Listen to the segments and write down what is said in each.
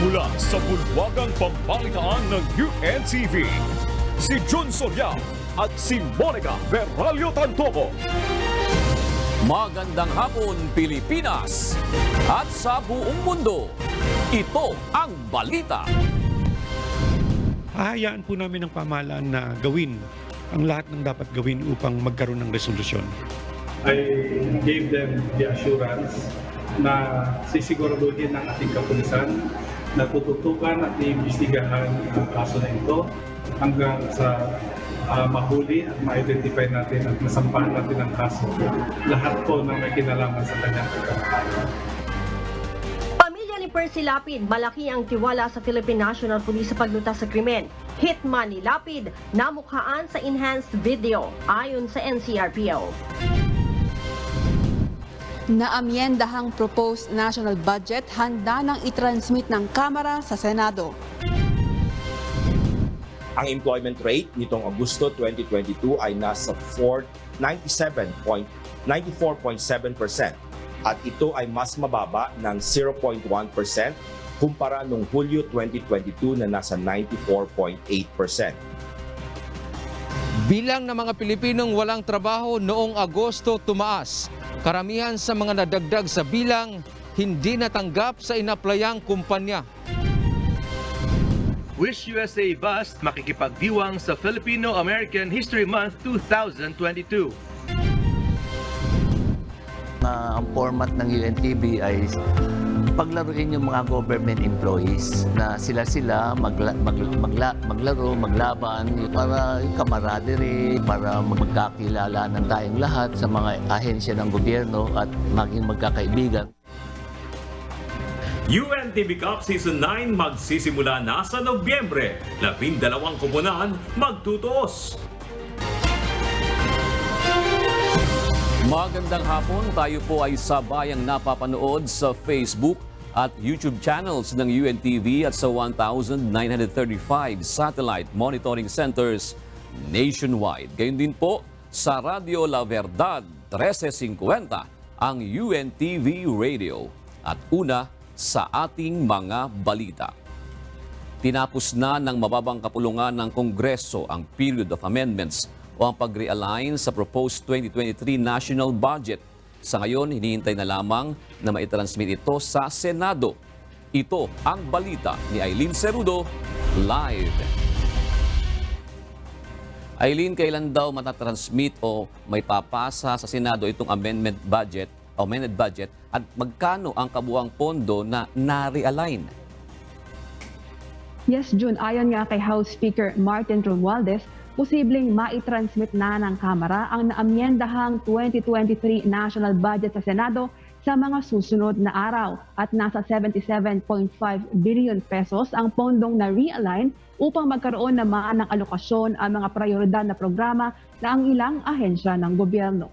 Mula sa bulwagang pambalitaan ng UNTV, si Jun Soria at si Monica Verralio Tantoco. Magandang hapon, Pilipinas! At sa buong mundo, ito ang balita. Hahayaan po namin ang pamahalaan na gawin ang lahat ng dapat gawin upang magkaroon ng resolusyon. I gave them the assurance na sisiguraduhin ng ating kapulisan na tututukan at iimbestigahan ang kaso na ito hanggang sa mahuli at ma-identify natin at masampahan natin ang kaso. Lahat po na may kinalaman sa kanyang pagkakaroon. Pamilya ni Percy Lapid, malaki ang tiwala sa Philippine National Police sa paglutas sa krimen. Hitman ni Lapid, namukhaan sa enhanced video ayon sa NCRPO. Naamyendahang proposed national budget handa nang itransmit ng Kamara sa Senado. Ang employment rate nitong Agosto 2022 ay nasa 94.7% at ito ay mas mababa ng 0.1% kumpara noong Hulyo 2022 na nasa 94.8%. Bilang ng mga Pilipinong walang trabaho noong Agosto tumaas. Karamihan sa mga nadagdag sa bilang hindi natanggap sa inaplayang kumpanya. Wish USA bus makikipagdiwang sa Filipino-American History Month 2022. Ang format ng UNTV ay paglaruin yung mga government employees na sila maglaro, maglaban para yung camaraderie, para magkakilala ng tayong lahat sa mga ahensya ng gobyerno at maging magkakaibigan. UNTV Cup Season 9 magsisimula na sa Nobyembre. 12 koponan magtutuos. Magandang hapon, tayo po ay sabayang napapanood sa Facebook at YouTube channels ng UNTV at sa 1,935 satellite monitoring centers nationwide. Gayun din po sa Radio La Verdad 1350 ang UNTV Radio. At una sa ating mga balita. Tinapos na ng mababang kapulungan ng Kongreso ang period of amendments o ang pag-realign sa proposed 2023 national budget. Sa ngayon, hinihintay na lamang na maitransmit ito sa Senado. Ito ang balita ni Aileen Cerudo, live. Aileen, kailan daw matatransmit o may papasa sa Senado itong amended budget at magkano ang kabuang pondo na na-realign? Yes, June, ayon nga kay House Speaker Martin Romualdez, posibleng maitransmit na ng Kamara ang naamyendahang 2023 national budget sa Senado sa mga susunod na araw at nasa 77.5 billion pesos ang pondong na-realign upang magkaroon naman ng alokasyon ang mga prioridad na programa na ang ilang ahensya ng gobyerno.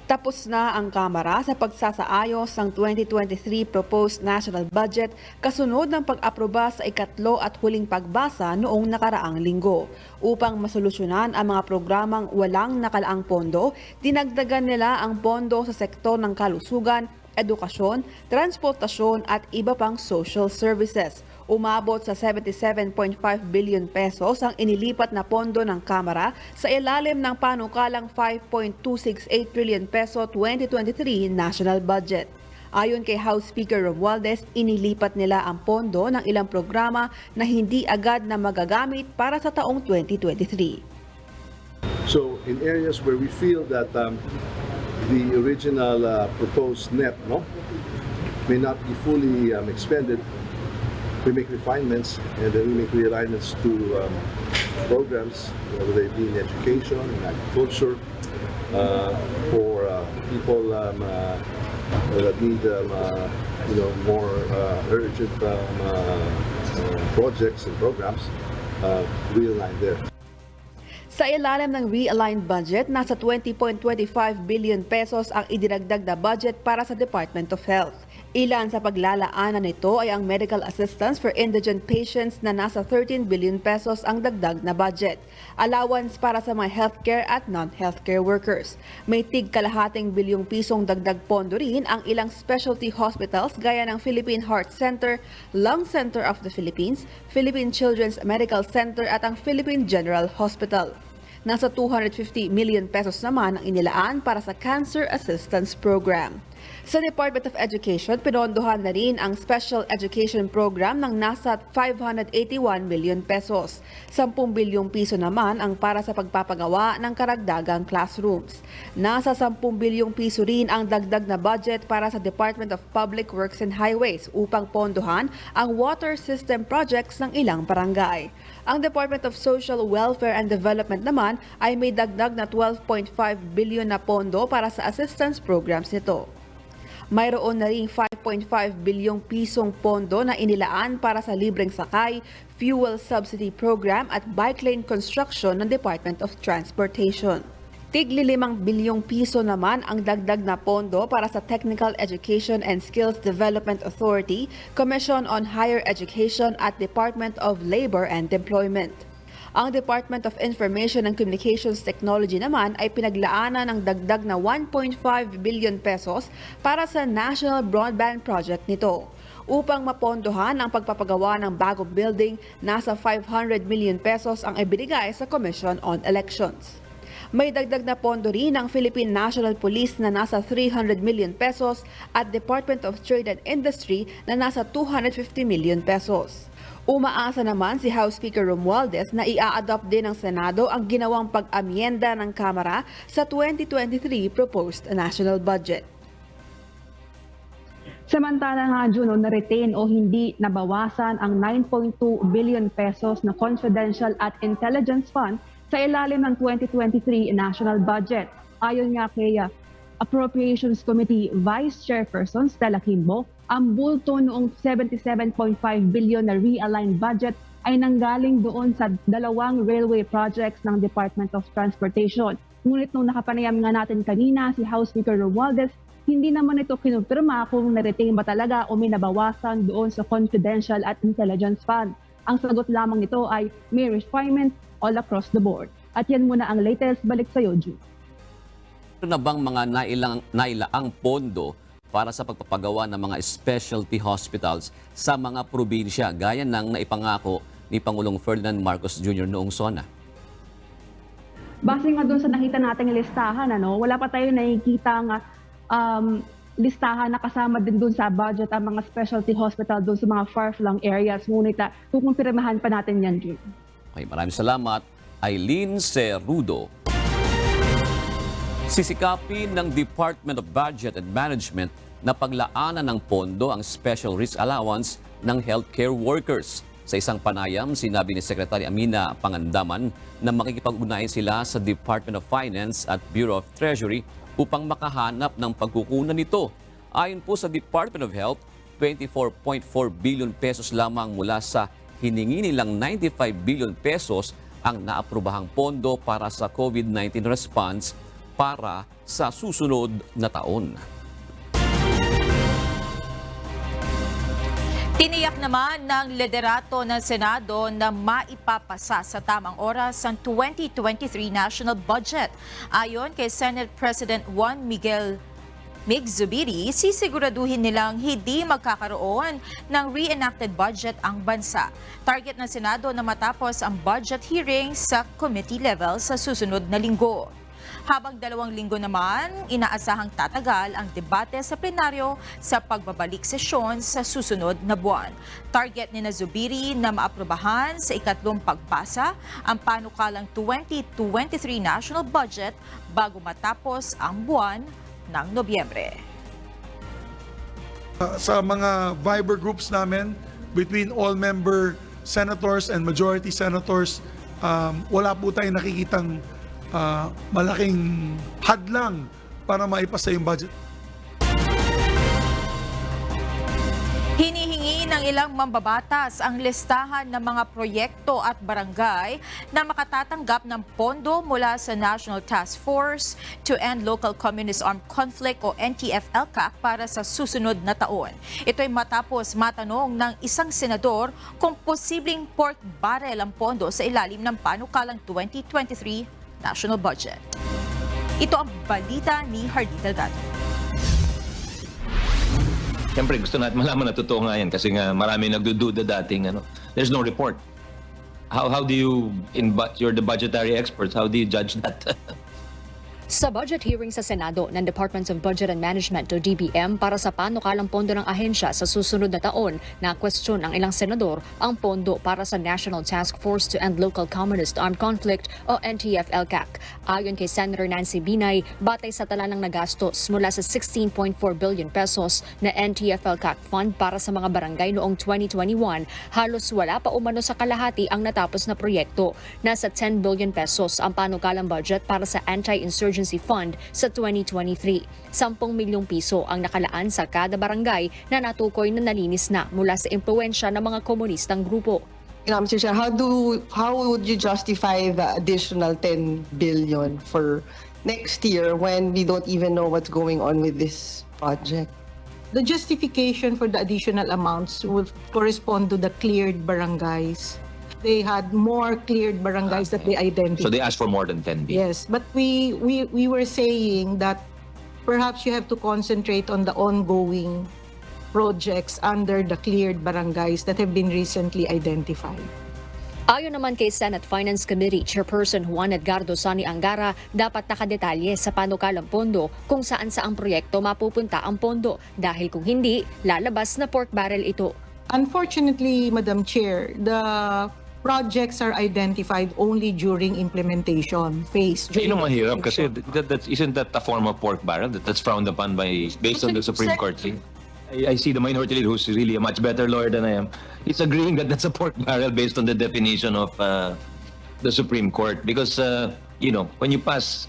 Tapos na ang Kamara sa pagsasaayos ng 2023 proposed national budget kasunod ng pag-aproba sa ikatlo at huling pagbasa noong nakaraang linggo. Upang masolusyonan ang mga programang walang nakalaang pondo, dinagdagan nila ang pondo sa sektor ng kalusugan, edukasyon, transportasyon at iba pang social services. Umabot sa 77.5 billion pesos ang inilipat na pondo ng Kamara sa ilalim ng panukalang 5.268 trillion peso 2023 national budget. Ayon kay House Speaker Romualdez, inilipat nila ang pondo ng ilang programa na hindi agad na magagamit para sa taong 2023. So in areas where we feel that the original proposed NEP may not be fully expended, we make refinements and then we make realignments to programs, whether they be in education, in agriculture, for people that need more urgent projects and programs, realign there. Sa ilalim ng realigned budget, nasa 20.25 billion pesos ang idinagdag na budget para sa Department of Health. Ilan sa paglalaanan nito ay ang medical assistance for indigent patients na nasa 13 billion pesos ang dagdag na budget. Allowance para sa mga healthcare at non-healthcare workers. May tig kalahating bilyong pisong dagdag pondo rin ang ilang specialty hospitals gaya ng Philippine Heart Center, Lung Center of the Philippines, Philippine Children's Medical Center at ang Philippine General Hospital. Nasa 250 million pesos naman ang inilaan para sa Cancer Assistance Program. Sa Department of Education, pinondohan na rin ang Special Education Program ng nasa 581 million pesos. 10 bilyong piso naman ang para sa pagpapagawa ng karagdagang classrooms. Nasa 10 bilyong piso rin ang dagdag na budget para sa Department of Public Works and Highways upang pondohan ang water system projects ng ilang barangay. Ang Department of Social Welfare and Development naman ay may dagdag na 12.5 billion na pondo para sa assistance programs nito. Mayroon na ring 5.5 bilyong pisong pondo na inilaan para sa libreng sakay, fuel subsidy program at bike lane construction ng Department of Transportation. Tigli 5 bilyong piso naman ang dagdag na pondo para sa Technical Education and Skills Development Authority, Commission on Higher Education at Department of Labor and Employment. Ang Department of Information and Communications Technology naman ay pinaglaanan ng dagdag na 1.5 billion pesos para sa National Broadband Project nito. Upang mapondohan ang pagpapagawa ng bagong building, nasa 500 million pesos ang ibinigay sa Commission on Elections. May dagdag na pondo rin ang Philippine National Police na nasa 300 million pesos at Department of Trade and Industry na nasa 250 million pesos. Umaasa naman si House Speaker Romualdez na ia-adopt din ng Senado ang ginawang pag-amyenda ng Kamara sa 2023 proposed national budget. Samantala nga, Juno, na-retain o hindi nabawasan ang 9.2 billion pesos na confidential at intelligence fund sa ilalim ng 2023 national budget. Ayon nga kay Appropriations Committee Vice Chairperson Stella Kimbo, ang bulto noong 77.5 billion na realigned budget ay nanggaling doon sa 2 railway projects ng Department of Transportation. Ngunit nung nakapanayam nga natin kanina si House Speaker Romualdez, hindi naman ito kinumpirma kung na-retain ba talaga o may nabawasan doon sa confidential at intelligence fund. Ang sagot lamang nito ay may refinement all across the board. At yan muna ang latest. Balik sa iyo, Ju. Ano na bang mga nailaang pondo para sa pagpapagawa ng mga specialty hospitals sa mga probinsya gaya ng naipangako ni Pangulong Ferdinand Marcos Jr. noong SONA? Base nga doon sa nakita nating listahan, wala pa tayo nakikita listahan na kasama din doon sa budget ang mga specialty hospital doon sa mga far-flung areas. Ngunit kukumpirmahan pa natin yan, June. Okay, maraming salamat, Eileen Cerudo. Sisikapin ng Department of Budget and Management na paglaanan ng pondo ang special risk allowance ng healthcare workers. Sa isang panayam, sinabi ni Secretary Amina Pangandaman na makikipag-ugnayan sila sa Department of Finance at Bureau of Treasury upang makahanap ng pagkukunan nito. Ayon po sa Department of Health, 24.4 billion pesos lamang mula sa hiningi nilang 95 billion pesos ang naaprobahang pondo para sa COVID-19 response para sa susunod na taon. Tiniyak naman ng liderato ng Senado na maipapasa sa tamang oras ang 2023 national budget. Ayon kay Senate President Juan Miguel Zubiri, sisiguraduhin nilang hindi magkakaroon ng reenacted budget ang bansa. Target ng Senado na matapos ang budget hearing sa committee level sa susunod na linggo. Habang 2 linggo naman, inaasahang tatagal ang debate sa plenaryo sa pagbabalik sesyon sa susunod na buwan. Target ni Zubiri na maaprobahan sa ikatlong pagbasa ang panukalang 2023 national budget bago matapos ang buwan ng Nobyembre. Sa mga Viber groups namin, between all member senators and majority senators, wala po tayong nakikitang malaking hadlang para maipasa yung budget. Hinihingi ng ng ilang mambabatas ang listahan ng mga proyekto at barangay na makatatanggap ng pondo mula sa National Task Force to End Local Communist Armed Conflict o NTF-ELCAC para sa susunod na taon. Ito'y matapos matanong ng isang senador kung posibleng pork barrel ang pondo sa ilalim ng panukalang 2023 national budget. Ito ang balita ni Hardy Delgado. Siyempre gusto natin malaman na totoo nga yan kasi nga marami nagdududa dating there's no report. How do you, you're the budgetary experts, how do you judge that? Sa budget hearing sa Senado ng Department of Budget and Management o DBM para sa panukalang pondo ng ahensya sa susunod na taon, na-question ang ilang senador ang pondo para sa National Task Force to End Local Communist Armed Conflict o NTF-ELCAC. Ayon kay Senator Nancy Binay, batay sa tala ng nagastos mula sa 16.4 billion pesos na NTF-ELCAC fund para sa mga barangay noong 2021, halos wala pa umano sa kalahati ang natapos na proyekto. Nasa 10 billion pesos ang panukalang budget para sa anti-insurgency fund sa 2023. 10 milyong piso ang nakalaan sa kada barangay na natukoy na nalinis na mula sa impluwensya ng mga komunistang grupo. Mr. Chair, how would you justify the additional 10 billion for next year when we don't even know what's going on with this project? The justification for the additional amounts will correspond to the cleared barangays. They had more cleared barangays that they identified. So they asked for more than 10 billion. Yes, but we were saying that perhaps you have to concentrate on the ongoing projects under the cleared barangays that have been recently identified. Ayon naman kay Senate Finance Committee Chairperson Juan Edgardo Sani Angara, dapat nakadetalye sa panukalang pondo kung saan-saang proyekto mapupunta ang pondo dahil kung hindi, lalabas na pork barrel ito. Unfortunately, Madam Chair, the projects are identified only during implementation phase. Yun ang mahirap kasi isn't that a form of pork barrel that's frowned upon based on the Supreme Court? I see the minority leader who's really a much better lawyer than I am. He's agreeing that that's a pork barrel based on the definition of the Supreme Court because when you pass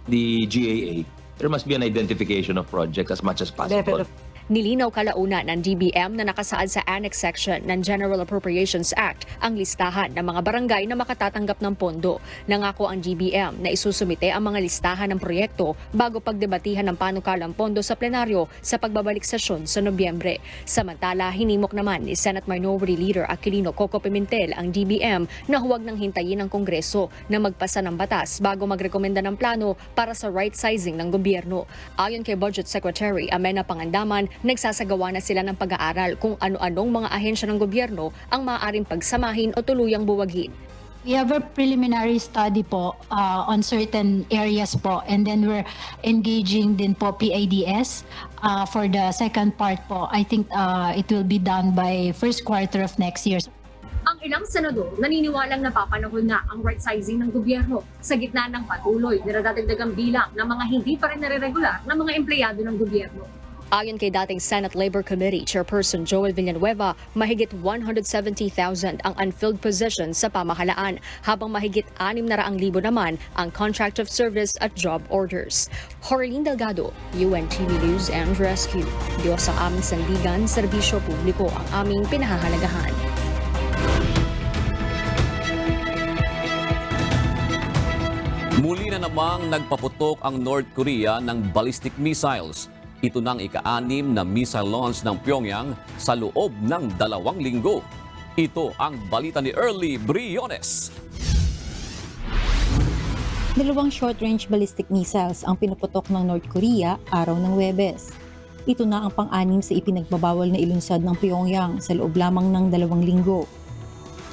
the GAA, there must be an identification of projects as much as possible. Nilinaw kalauna ng DBM na nakasaad sa Annex Section ng General Appropriations Act ang listahan ng mga barangay na makatatanggap ng pondo. Nangako ang DBM na isusumite ang mga listahan ng proyekto bago pagdebatihan ng panukalang pondo sa plenaryo sa pagbabalik sesyon sa Nobyembre. Samantala, hinimok naman ni Senate Minority Leader Aquilino Coco Pimentel ang DBM na huwag nang hintayin ng Kongreso na magpasa ng batas bago magrekomenda ng plano para sa right sizing ng gobyerno. Ayon kay Budget Secretary Amena Pangandaman, nagsasagawa na sila ng pag-aaral kung ano-anong mga ahensya ng gobyerno ang maaaring pagsamahin o tuluyang buwagin. We have a preliminary study po on certain areas po, and then we're engaging din po PADS for the second part po. I think it will be done by first quarter of next year. Ang ilang senador naniniwalang napapanahon na ang right sizing ng gobyerno sa gitna ng patuloy na nadadagdagang bilang ng mga hindi pa rin nare-regular na mga empleyado ng gobyerno. Ayon kay dating Senate Labor Committee Chairperson Joel Villanueva, mahigit 170,000 ang unfilled positions sa pamahalaan, habang mahigit 600,000 naman ang contract of service at job orders. Jorlene Delgado, UNTV News and Rescue. Diyos ang aming sandigan, serbisyo publiko ang aming pinahahalagahan. Muli na namang nagpaputok ang North Korea ng ballistic missiles. Ito nang ika-6 na missile launch ng Pyongyang sa loob ng 2 linggo. Ito ang balita ni Early Briones. 2 short-range ballistic missiles ang pinuputok ng North Korea araw ng Huwebes. Ito na ang pang-6 sa ipinagbabawal na ilunsad ng Pyongyang sa loob lamang ng 2 linggo.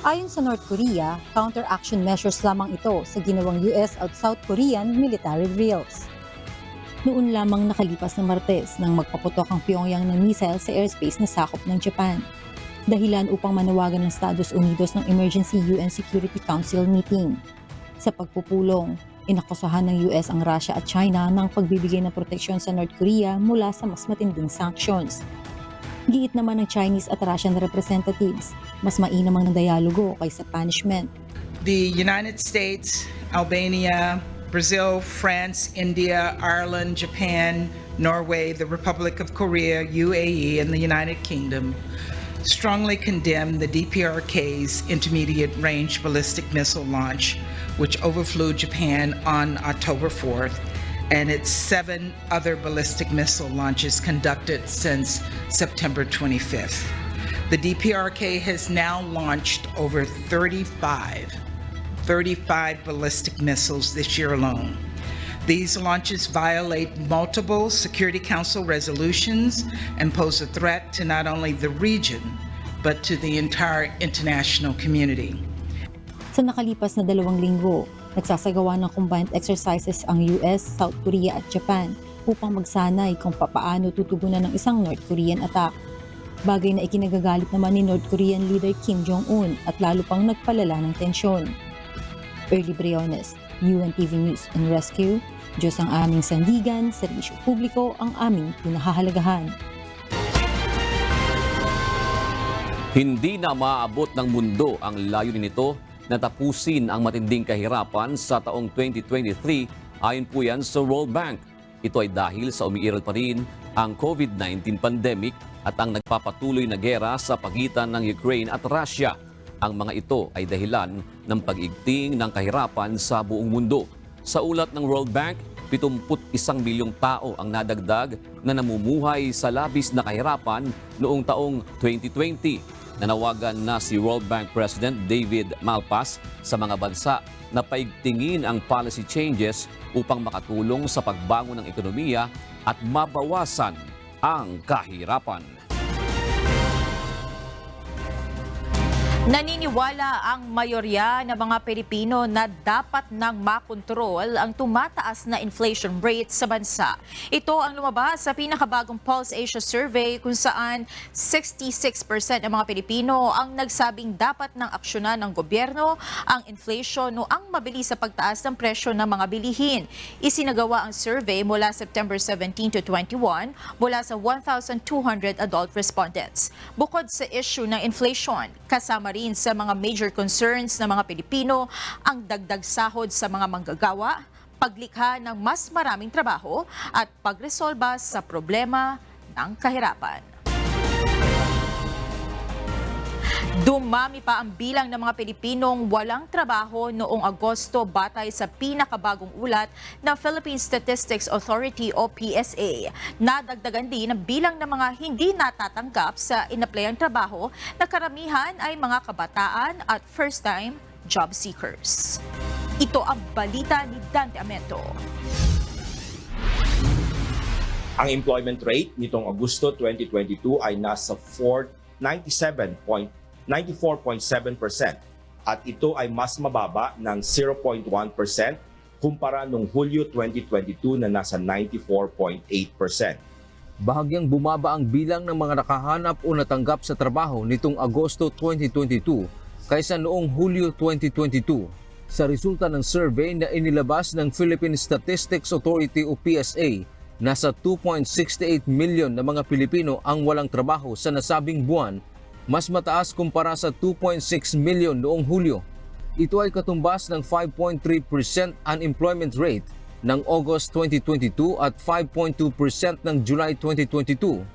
Ayon sa North Korea, counter-action measures lamang ito sa ginawang US at South Korean military drills. Noon lamang nakalipas na Martes nang magpaputok ang Pyongyang ng missile sa airspace na sakop ng Japan. Dahilan upang manawagan ng Estados Unidos ng Emergency UN Security Council meeting. Sa pagpupulong, inakusahan ng US ang Russia at China ng pagbibigay ng proteksyon sa North Korea mula sa mas matinding sanctions. Giit naman ng Chinese at Russian representatives, mas mainam ang dialogo kaysa punishment. The United States, Albania, Brazil, France, India, Ireland, Japan, Norway, the Republic of Korea, UAE, and the United Kingdom strongly condemn the DPRK's intermediate-range ballistic missile launch, which overflew Japan on October 4th, and its 7 other ballistic missile launches conducted since September 25th. The DPRK has now launched over 35 ballistic missiles this year alone. These launches violate multiple Security Council resolutions and pose a threat to not only the region, but to the entire international community. Sa nakalipas na 2 linggo, nagsasagawa ng combined exercises ang US, South Korea at Japan upang magsanay kung papaano tutugunan ng isang North Korean attack. Bagay na ikinagagalit naman ni North Korean leader Kim Jong-un at lalo pang nagpalala ng tensyon. Early Briones, UNTV News and Rescue. Diyos ang aming sandigan, serbisyo publiko ang aming pinahahalagahan. Hindi na maaabot ng mundo ang layunin nito na tapusin ang matinding kahirapan sa taong 2023 ayon po yan sa World Bank. Ito ay dahil sa umiiral pa rin ang COVID-19 pandemic at ang nagpapatuloy na gera sa pagitan ng Ukraine at Russia. Ang mga ito ay dahilan ng pag-igting ng kahirapan sa buong mundo. Sa ulat ng World Bank, 71 milyong tao ang nadagdag na namumuhay sa labis na kahirapan noong taong 2020. Nanawagan na si World Bank President David Malpass sa mga bansa na paigtingin ang policy changes upang makatulong sa pagbangon ng ekonomiya at mabawasan ang kahirapan. Naniniwala ang mayorya ng mga Pilipino na dapat nang makontrol ang tumataas na inflation rate sa bansa. Ito ang lumabas sa pinakabagong Pulse Asia Survey kung saan 66% ng mga Pilipino ang nagsabing dapat nang aksyonan ng gobyerno ang inflation o ang mabilis sa pagtaas ng presyo ng mga bilihin. Isinagawa ang survey mula September 17 to 21 mula sa 1,200 adult respondents. Bukod sa issue ng inflation, kasama rin sa mga major concerns ng mga Pilipino ang dagdag sahod sa mga manggagawa, paglikha ng mas maraming trabaho at pagresolba sa problema ng kahirapan. Dumami pa ang bilang ng mga Pilipinong walang trabaho noong Agosto batay sa pinakabagong ulat ng Philippine Statistics Authority o PSA. Nadagdagan din ang bilang ng mga hindi natatanggap sa inaplayang trabaho na karamihan ay mga kabataan at first-time job seekers. Ito ang balita ni Dante Amento. Ang employment rate nitong Agosto 2022 ay nasa 94.7% at ito ay mas mababa ng 0.1% kumpara nung Hulyo 2022 na nasa 94.8%. Bahagyang bumaba ang bilang ng mga nakahanap o natanggap sa trabaho nitong Agosto 2022 kaysa noong Hulyo 2022 sa resulta ng survey na inilabas ng Philippine Statistics Authority o PSA. Nasa 2.68 million na mga Pilipino ang walang trabaho sa nasabing buwan, mas mataas kumpara sa 2.6 million noong Hulyo. Ito ay katumbas ng 5.3% unemployment rate ng August 2022 at 5.2% ng July 2022.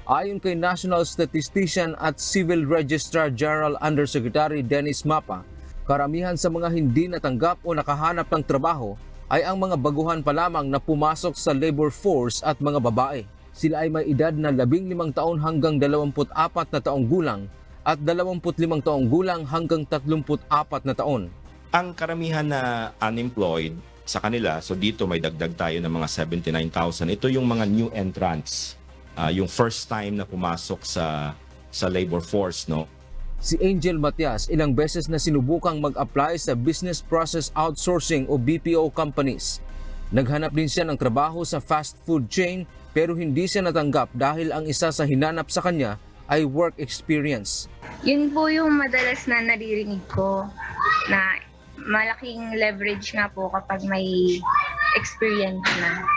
Ayon kay National Statistician at Civil Registrar General Undersecretary Dennis Mapa, karamihan sa mga hindi natanggap o nakahanap ng trabaho ay ang mga baguhan pa lamang na pumasok sa labor force at mga babae. Sila ay may edad na 15 taon hanggang 24 na taong gulang at 25 taong gulang hanggang 34 na taon. Ang karamihan na unemployed sa kanila, so dito may dagdag tayo ng mga 79,000. Ito yung mga new entrants, yung first time na pumasok sa labor force, no? Si Angel Matias ilang beses na sinubukang mag-apply sa Business Process Outsourcing o BPO companies. Naghanap din siya ng trabaho sa fast food chain pero hindi siya natanggap dahil ang isa sa hinanap sa kanya ay work experience. Yun po yung madalas na naririnig ko na malaking leverage nga po kapag may experience na.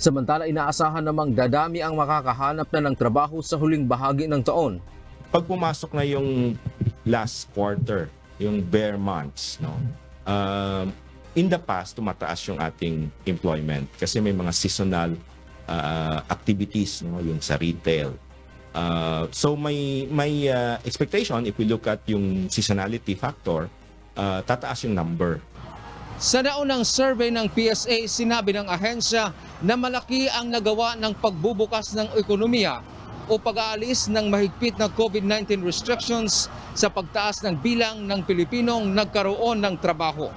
Samantala inaasahan namang dadami ang makakahanap na ng trabaho sa huling bahagi ng taon. Pag pumasok na yung last quarter, yung bare months, no? In the past, tumataas yung ating employment kasi may mga seasonal activities, no? Yung sa retail, So may expectation if we look at yung seasonality factor, tataas yung number. Sa naunang survey ng PSA, sinabi ng ahensya na malaki ang nagawa ng pagbubukas ng ekonomiya o pag-aalis ng mahigpit na COVID-19 restrictions sa pagtaas ng bilang ng Pilipinong nagkaroon ng trabaho.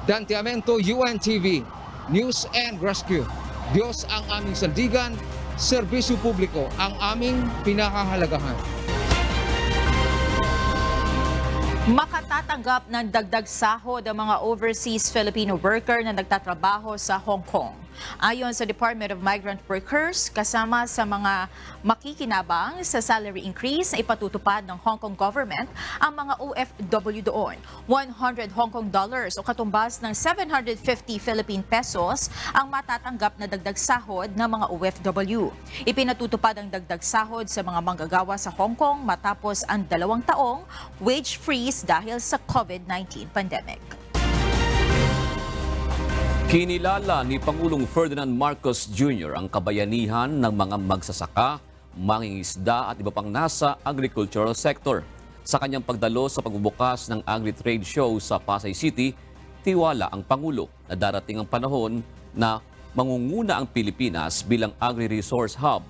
Dante Amento, UNTV, News and Rescue. Diyos ang aming sandigan, serbisyo publiko ang aming pinahahalagahan. Makatatanggap ng dagdag sahod ang mga overseas Filipino worker na nagtatrabaho sa Hong Kong. Ayon sa Department of Migrant Workers, kasama sa mga makikinabang sa salary increase na ipatutupad ng Hong Kong government ang mga OFW doon. 100 Hong Kong dollars o katumbas ng 750 Philippine pesos ang matatanggap na dagdag sahod ng mga OFW. Ipinatutupad ang dagdag sahod sa mga manggagawa sa Hong Kong matapos ang 2 taong wage freeze dahil sa COVID-19 pandemic. Kinilala ni Pangulong Ferdinand Marcos Jr. ang kabayanihan ng mga magsasaka, mangingisda at iba pang nasa agricultural sector. Sa kanyang pagdalo sa pagbubukas ng Agri-Trade Show sa Pasay City, tiwala ang Pangulo na darating ang panahon na mangunguna ang Pilipinas bilang agri-resource hub.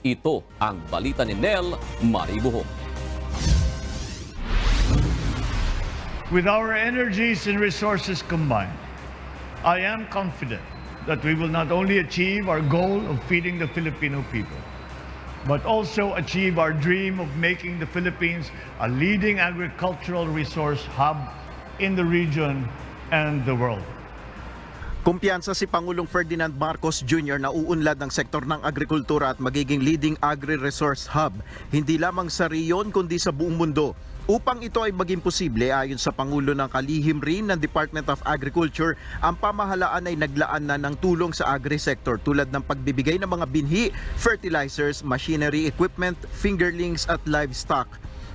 Ito ang balita ni Nel Maribuhok. With our energies and resources combined, I am confident that we will not only achieve our goal of feeding the Filipino people, but also achieve our dream of making the Philippines a leading agricultural resource hub in the region and the world. Kumpiyansa si Pangulong Ferdinand Marcos Jr. na uunlad ng sektor ng agrikultura at magiging leading agri-resource hub, hindi lamang sa riyon kundi sa buong mundo. Upang ito ay maging posible, ayon sa Pangulo ng kalihim rin ng Department of Agriculture, ang pamahalaan ay naglaan na ng tulong sa agri-sector tulad ng pagbibigay ng mga binhi, fertilizers, machinery equipment, fingerlings at livestock.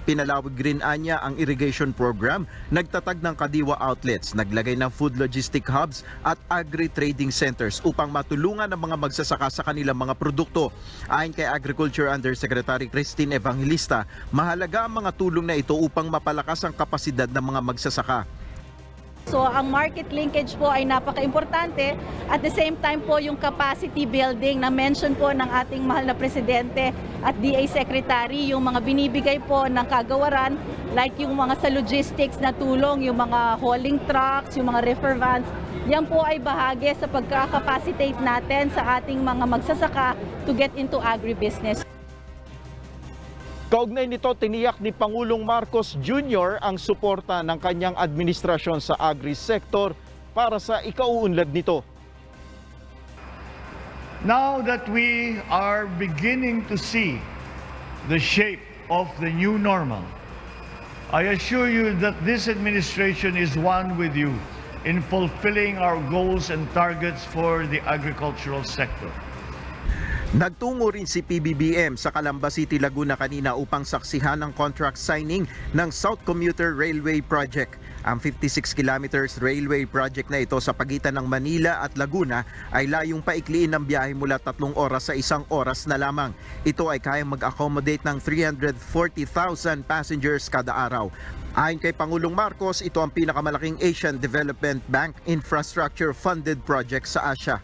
Pinalawig rin anya ang irrigation program, nagtatag ng kadiwa outlets, naglagay ng food logistic hubs at agri-trading centers upang matulungan ang mga magsasaka sa kanilang mga produkto. Ayon kay Agriculture Undersecretary Christine Evangelista, mahalaga ang mga tulong na ito upang mapalakas ang kapasidad ng mga magsasaka. So ang market linkage po ay napaka-importante. At the same time po yung capacity building na mention po ng ating mahal na Presidente at DA Secretary, yung mga binibigay po ng kagawaran like yung mga sa logistics na tulong, yung mga hauling trucks, yung mga reefer vans. Yan po ay bahagi sa pagkakapacitate natin sa ating mga magsasaka to get into agribusiness. Kaugnay nito, tiniyak ni Pangulong Marcos Jr. ang suporta ng kanyang administrasyon sa agri-sector para sa ikauunlad nito. Now that we are beginning to see the shape of the new normal, I assure you that this administration is one with you in fulfilling our goals and targets for the agricultural sector. Nagtungo rin si PBBM sa Calamba City, Laguna kanina upang saksihan ang contract signing ng South Commuter Railway Project. Ang 56 kilometers railway project na ito sa pagitan ng Manila at Laguna ay layong paikliin ng biyahe mula 3 oras sa 1 oras na lamang. Ito ay kayang mag-accommodate ng 340,000 passengers kada araw. Ayon kay Pangulong Marcos, ito ang pinakamalaking Asian Development Bank infrastructure funded project sa Asia.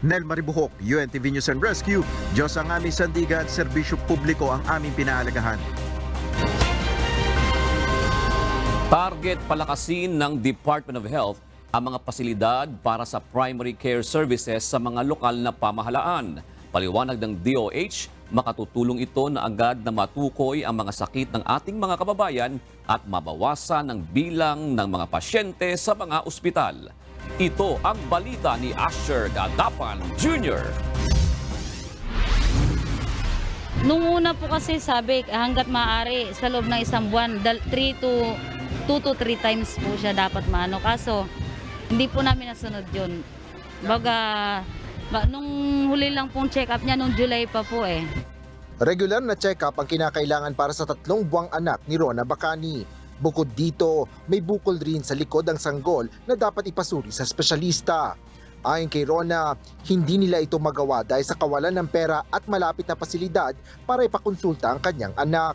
Nel Maribuhok, UNTV News and Rescue. Diyos ang aming sandigan, serbisyo publiko ang aming pinahalagahan. Target palakasin ng Department of Health ang mga pasilidad para sa primary care services sa mga lokal na pamahalaan. Paliwanag ng DOH, makatutulong ito na agad na matukoy ang mga sakit ng ating mga kababayan at mabawasan ang bilang ng mga pasyente sa mga ospital. Ito ang balita ni Asher Gadapan Jr. Nung una po kasi sabi hanggat maaari sa loob ng 1 buwan, 2 to 3 times po siya dapat maano. Kaso hindi po namin nasunod yun. Nung huli lang pong check-up niya nung July pa po eh. Regular na check-up ang kinakailangan para sa 3 buwang anak ni Rona Bacani. Bukod dito, may bukol rin sa likod ang sanggol na dapat ipasuri sa espesyalista. Ayon kay Rona, hindi nila ito magawa dahil sa kawalan ng pera at malapit na pasilidad para ipakonsulta ang kanyang anak.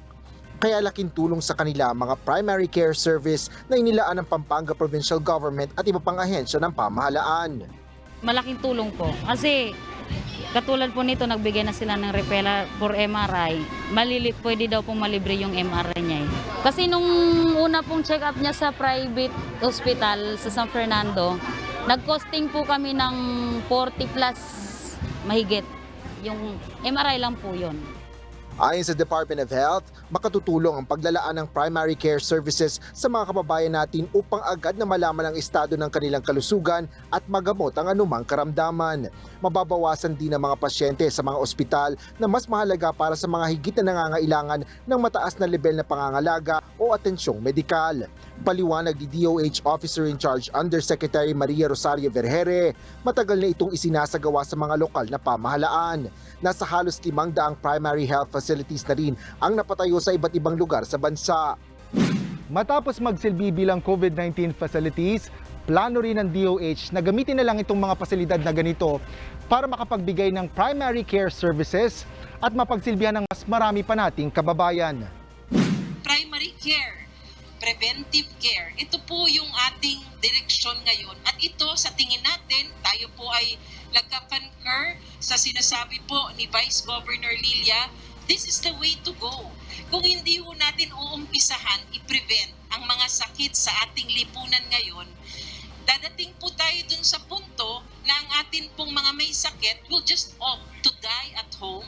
Kaya laking tulong sa kanila ang mga primary care service na inilaan ng Pampanga Provincial Government at iba pang ahensya ng pamahalaan. Malaking tulong po kasi katulad po nito, nagbigay na sila ng referral for MRI. Pwede daw pong malibre yung MRI niya. Kasi nung una pong check-up niya sa private hospital sa San Fernando, nag-costing po kami ng 40 plus mahigit. Yung MRI lang po yun. Ayon sa Department of Health, makatutulong ang paglalaan ng primary care services sa mga kababayan natin upang agad na malaman ang estado ng kanilang kalusugan at magamot ang anumang karamdaman. Mababawasan din ang mga pasyente sa mga ospital na mas mahalaga para sa mga higit na nangangailangan ng mataas na level na pangangalaga o atensyong medikal. Paliwanag ni DOH Officer in Charge Undersecretary Maria Rosario Vergere, matagal na itong isinasagawa sa mga lokal na pamahalaan. Nasa halos 500 primary health facilities na rin ang napatayo sa iba't ibang lugar sa bansa. Matapos magsilbi bilang COVID-19 facilities, plano rin ng DOH na gamitin na lang itong mga pasilidad na ganito para makapagbigay ng primary care services at mapagsilbihan ng mas marami pa nating kababayan. Primary care, preventive care, ito po yung ating direksyon ngayon. At ito sa tingin natin, tayo po ay nagka-concur sa sinasabi po ni Vice Governor Lilia, this is the way to go. Kung hindi po natin uumpisahan, i-prevent ang mga sakit sa ating lipunan ngayon, dadating po tayo dun sa punto na ang atin pong mga may sakit will just opt to die at home,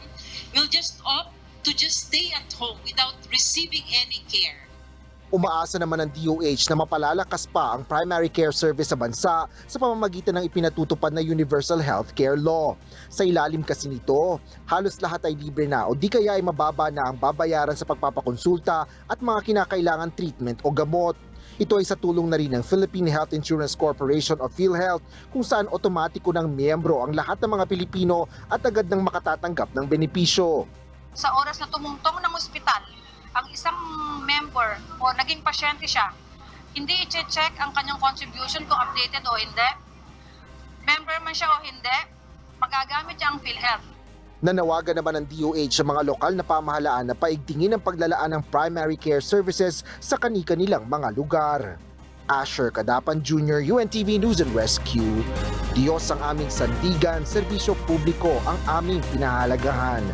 will just opt to just stay at home without receiving any care. Umaasa naman ng DOH na mapalalakas pa ang primary care service sa bansa sa pamamagitan ng ipinatutupad na Universal Healthcare Law. Sa ilalim kasi nito, halos lahat ay libre na o di kaya ay mababa na ang babayaran sa pagpapakonsulta at mga kinakailangan treatment o gamot. Ito ay sa tulong na rin ng Philippine Health Insurance Corporation o PhilHealth kung saan otomatiko ng miyembro ang lahat ng mga Pilipino at agad nang makatatanggap ng benepisyo. Sa oras na tumungtong ng ospital, ang isang member o naging pasyente siya, hindi i-check ang kanyang contribution kung updated o hindi. Member man siya o hindi, magagamit niya ang PhilHealth. Nanawagan naman ng DOH sa mga lokal na pamahalaan na paigtingin ang paglalaan ng primary care services sa kani-kanilang mga lugar. Asher Cadapan Jr., UNTV News and Rescue. Diyos ang aming sandigan, serbisyo publiko ang aming pinahalagahan.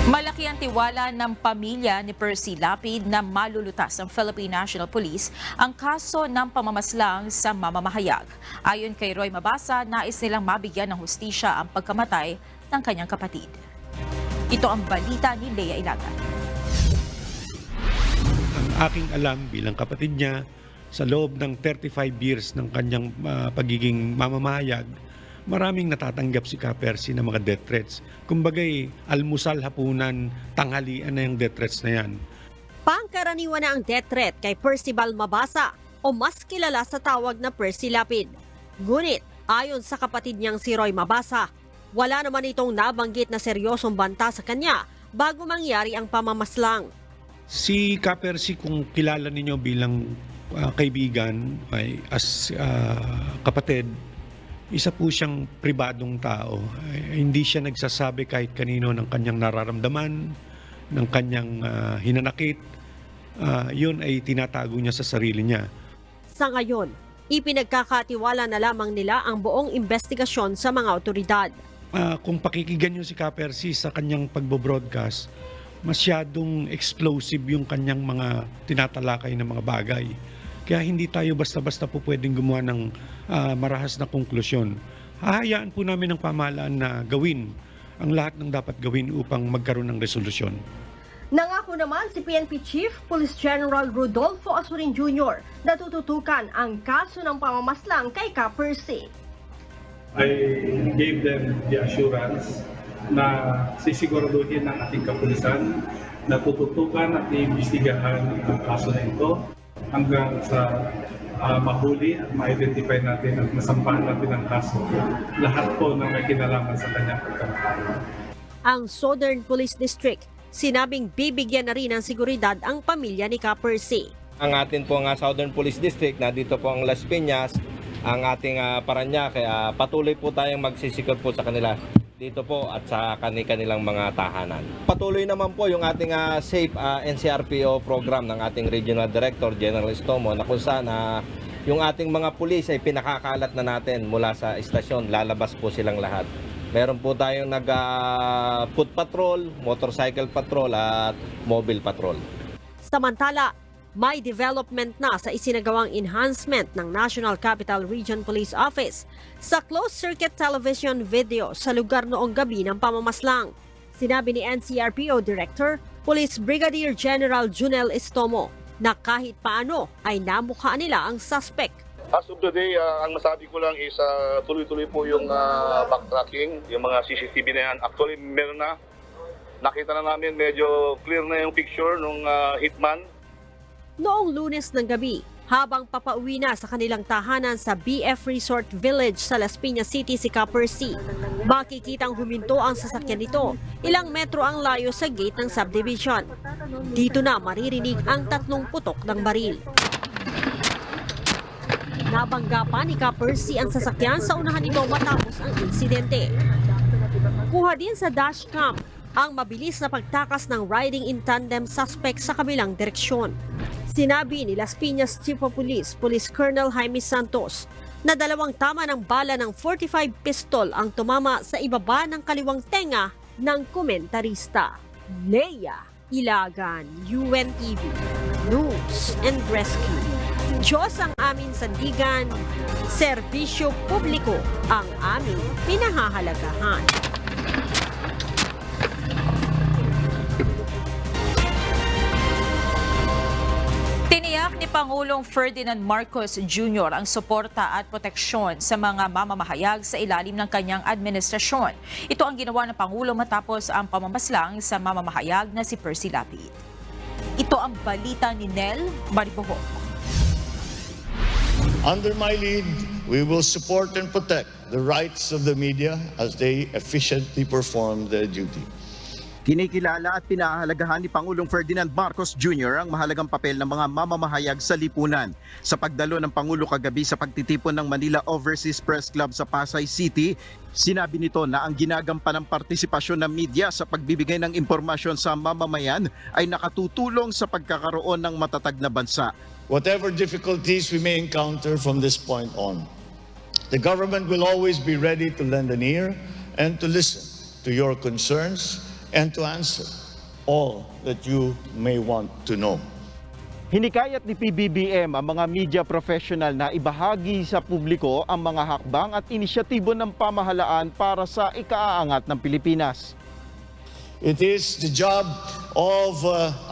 Malaki ang tiwala ng pamilya ni Percy Lapid na malulutas ng Philippine National Police ang kaso ng pamamaslang sa mamamahayag. Ayon kay Roy Mabasa, nais nilang mabigyan ng hustisya ang pagkamatay ng kanyang kapatid. Ito ang balita ni Lea Ilagan. Ang aking alam bilang kapatid niya, sa loob ng 35 years ng kanyang pagiging mamamahayag, maraming natatanggap si Ka-Percy ng mga death threats. Kumbagay, almusal, hapunan, tanghalian na yung death threats na yan. Pangkaraniwan na ang death threat kay Percival Mabasa o mas kilala sa tawag na Percy Lapid. Ngunit, ayon sa kapatid niyang si Roy Mabasa, wala naman itong nabanggit na seryosong banta sa kanya bago mangyari ang pamamaslang. Si Ka-Percy, kung kilala ninyo bilang kaibigan, kapatid, isa po siyang pribadong tao. Hindi siya nagsasabi kahit kanino ng kanyang nararamdaman, ng kanyang hinanakit. Yun ay tinatago niya sa sarili niya. Sa ngayon, ipinagkakatiwala na lamang nila ang buong investigasyon sa mga otoridad. Kung pakikinggan niyo si Ka-Percy sa kanyang pagbo-broadcast, masyadong explosive yung kanyang mga tinatalakay na mga bagay. Kaya hindi tayo basta-basta po pwedeng gumawa ng marahas na konklusyon. Hahayaan po namin ang pamahalaan na gawin ang lahat ng dapat gawin upang magkaroon ng resolusyon. Nangako naman si PNP Chief Police General Rodolfo Asurin Jr. na tututukan ang kaso ng pamamaslang kay Ka-Percy. I gave them the assurance na sisiguraduhin ng ating kapulisan na tututukan at iimbestigahan ang kaso na ito hanggang sa mahuli at ma-identify natin at masampahan natin ang kaso. Lahat po na may kinalaman sa kanyang pagkamatay. Ang Southern Police District sinabing bibigyan na rin ng seguridad ang pamilya ni Ka-Percy. Ang atin pong Southern Police District, na dito po ang Las Piñas, ang ating Parañaque, patuloy po tayong magsisikap po sa kanila dito po at sa kanilang mga tahanan. Patuloy naman po yung ating SAFE NCRPO program ng ating Regional Director, General Estomo, na kung saan yung ating mga pulis ay pinakakalat na natin mula sa istasyon, lalabas po silang lahat. Meron po tayong foot patrol, motorcycle patrol at mobile patrol. Samantala, may development na sa isinagawang enhancement ng National Capital Region Police Office sa closed-circuit television video sa lugar noong gabi ng pamamaslang. Sinabi ni NCRPO Director, Police Brigadier General Junel Estomo, na kahit paano ay namukha nila ang suspect. As of today, ang masabi ko lang is tuloy-tuloy po yung backtracking, yung mga CCTV na yan. Actually, meron na. Nakita na namin medyo clear na yung picture ng hitman. Noong Lunes ng gabi, habang papauwi na sa kanilang tahanan sa BF Resort Village sa Las Piñas City si Percy, makikitang huminto ang sasakyan nito. Ilang metro ang layo sa gate ng subdivision. Dito na maririnig ang 3 putok ng baril. Nabangga pa ni Percy ang sasakyan sa unahan nito matapos ang insidente. Kuha din sa dashcam ang mabilis na pagtakas ng riding in tandem suspect sa kabilang direksyon. Sinabi ni Las Piñas Chief of Police, Police Colonel Jaime Santos, na 2 tama ng bala ng .45 pistol ang tumama sa ibaba ng kaliwang tenga ng komentarista. Leia Ilagan, UNTV, News and Rescue. Diyos ang aming sandigan, serbisyo publiko ang aming pinahahalagahan. Tiniyak ni Pangulong Ferdinand Marcos Jr. ang suporta at proteksyon sa mga mamamahayag sa ilalim ng kanyang administrasyon. Ito ang ginawa ng Pangulo matapos ang pamamaslang sa mamamahayag na si Percy Lapid. Ito ang balita ni Nel Maribohok. Under my lead, we will support and protect the rights of the media as they efficiently perform their duty. Kinikilala at pinahahalagahan ni Pangulong Ferdinand Marcos Jr. ang mahalagang papel ng mga mamamahayag sa lipunan. Sa pagdalo ng Pangulo kagabi sa pagtitipon ng Manila Overseas Press Club sa Pasay City, sinabi nito na ang ginagampan ng partisipasyon ng media sa pagbibigay ng impormasyon sa mamamayan ay nakatutulong sa pagkakaroon ng matatag na bansa. Whatever difficulties we may encounter from this point on, the government will always be ready to lend an ear and to listen to your concerns and to answer all that you may want to know. Hinikayat ni PBBM ang mga media professional na ibahagi sa publiko ang mga hakbang at inisyatibo ng pamahalaan para sa ikaaangat ng Pilipinas. It is the job of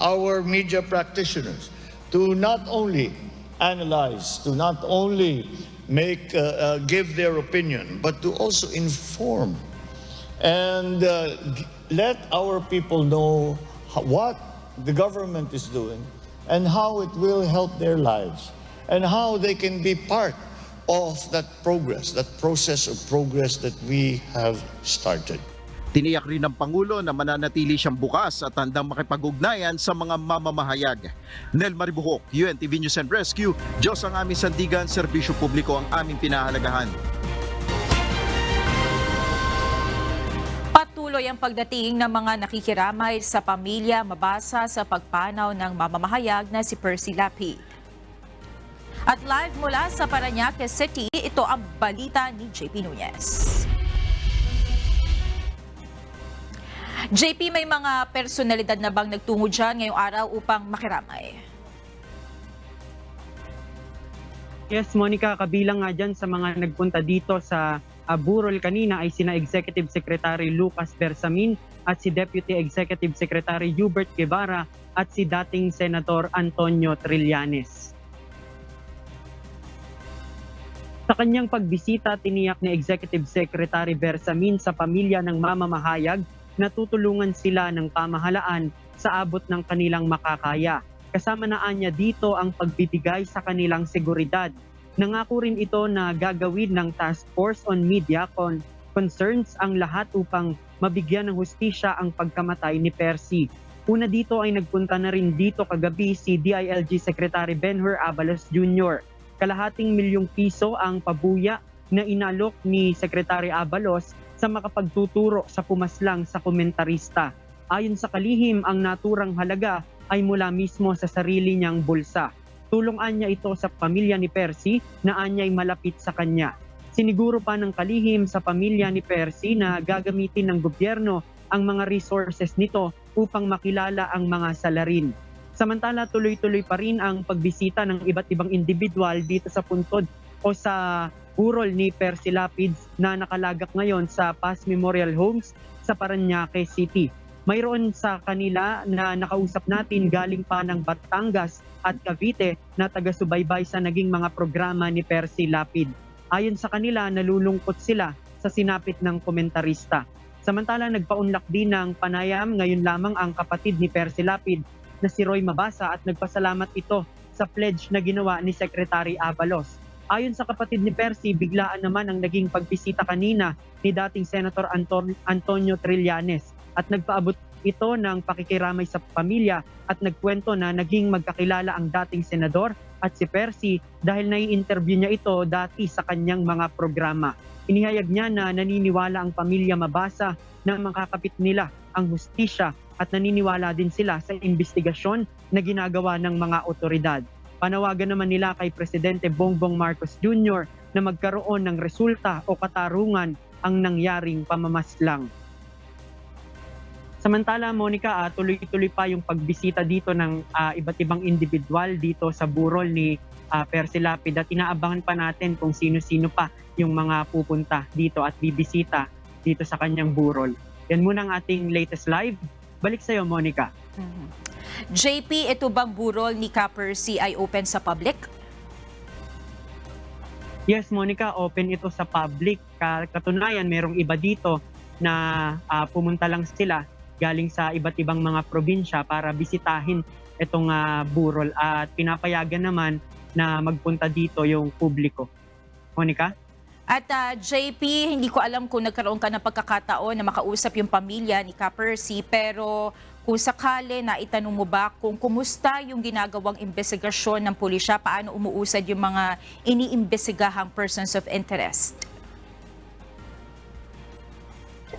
our media practitioners to not only analyze, to not only give their opinion, but to also inform and let our people know what the government is doing and how it will help their lives and how they can be part of that progress, that process of progress that we have started. Tiniyak rin ng Pangulo na mananatili siyang bukas at handang makipag-ugnayan sa mga mamamahayag. Nel Maribuhok, UNTV News and Rescue, Diyos ang aming sandigan, serbisyo publiko ang aming pinahalagahan. Patuloy ang pagdating ng mga nakikiramay sa pamilya mabasa sa pagpanaw ng mamamahayag na si Percy Lapid. At live mula sa Parañaque City, ito ang balita ni JP Nunez. JP, may mga personalidad na bang nagtungo dyan ngayong araw upang makiramay? Yes, Monica, kabilang nga dyan sa mga nagpunta dito sa Burol kanina ay sina Executive Secretary Lucas Bersamin at si Deputy Executive Secretary Hubert Guevara at si dating Senator Antonio Trillanes. Sa kanyang pagbisita, tiniyak ni Executive Secretary Bersamin sa pamilya ng mamamahayag na tutulungan sila ng pamahalaan sa abot ng kanilang makakaya. Kasama na niya dito ang pagbibigay sa kanilang seguridad. Nangako rin ito na gagawin ng Task Force on Media Concerns ang lahat upang mabigyan ng hustisya ang pagkamatay ni Percy. Una dito ay nagpunta na rin dito kagabi si DILG Secretary Benhur Abalos Jr. Kalahating milyong piso ang pabuya na inalok ni Secretary Abalos sa makapagtuturo sa pumaslang sa komentarista. Ayon sa kalihim, ang naturang halaga ay mula mismo sa sarili niyang bulsa. Tulungan niya ito sa pamilya ni Percy na anya'y malapit sa kanya. Siniguro pa ng kalihim sa pamilya ni Percy na gagamitin ng gobyerno ang mga resources nito upang makilala ang mga salarin. Samantala, tuloy-tuloy pa rin ang pagbisita ng iba't ibang individual dito sa puntod o sa burol ni Percy Lapids na nakalagak ngayon sa Paz Memorial Homes sa Parañaque City. Mayroon sa kanila na nakausap natin galing pa ng Batangas at Cavite na taga-subaybay sa naging mga programa ni Percy Lapid. Ayon sa kanila, nalulungkot sila sa sinapit ng komentarista. Samantala, nagpaunlak din ng panayam ngayon lamang ang kapatid ni Percy Lapid na si Roy Mabasa at nagpasalamat ito sa pledge na ginawa ni Secretary Abalos. Ayon sa kapatid ni Percy, biglaan naman ang naging pagbisita kanina ni dating Senator Antonio Trillanes at nagpaabot ito ng pakikiramay sa pamilya at nagkwento na naging magkakilala ang dating senador at si Percy dahil nai-interview niya ito dati sa kanyang mga programa. Inihayag niya na naniniwala ang pamilya Mabasa na makakapit nila ang hustisya at naniniwala din sila sa investigasyon na ginagawa ng mga otoridad. Panawagan naman nila kay Presidente Bongbong Marcos Jr. na magkaroon ng resulta o katarungan ang nangyaring pamamaslang. Samantala, Monica, tuloy-tuloy pa yung pagbisita dito ng iba't ibang individual dito sa burol ni Percy Lapid at inaabangan pa natin kung sino-sino pa yung mga pupunta dito at bibisita dito sa kanyang burol. Yan muna ang ating latest live. Balik sa'yo, Monica. JP, ito bang burol ni Percy ay open sa public? Yes, Monica, open ito sa public. Katunayan, merong iba dito na pumunta lang sila galing sa iba't ibang mga probinsya para bisitahin itong burol at pinapayagan naman na magpunta dito yung publiko. Monica? At JP, hindi ko alam kung nagkaroon ka ng pagkakataon na makausap yung pamilya ni Percy, pero kung sakali na itanong mo ba kung kumusta yung ginagawang investigasyon ng pulisya, paano umuusad yung mga iniimbestigahang persons of interest?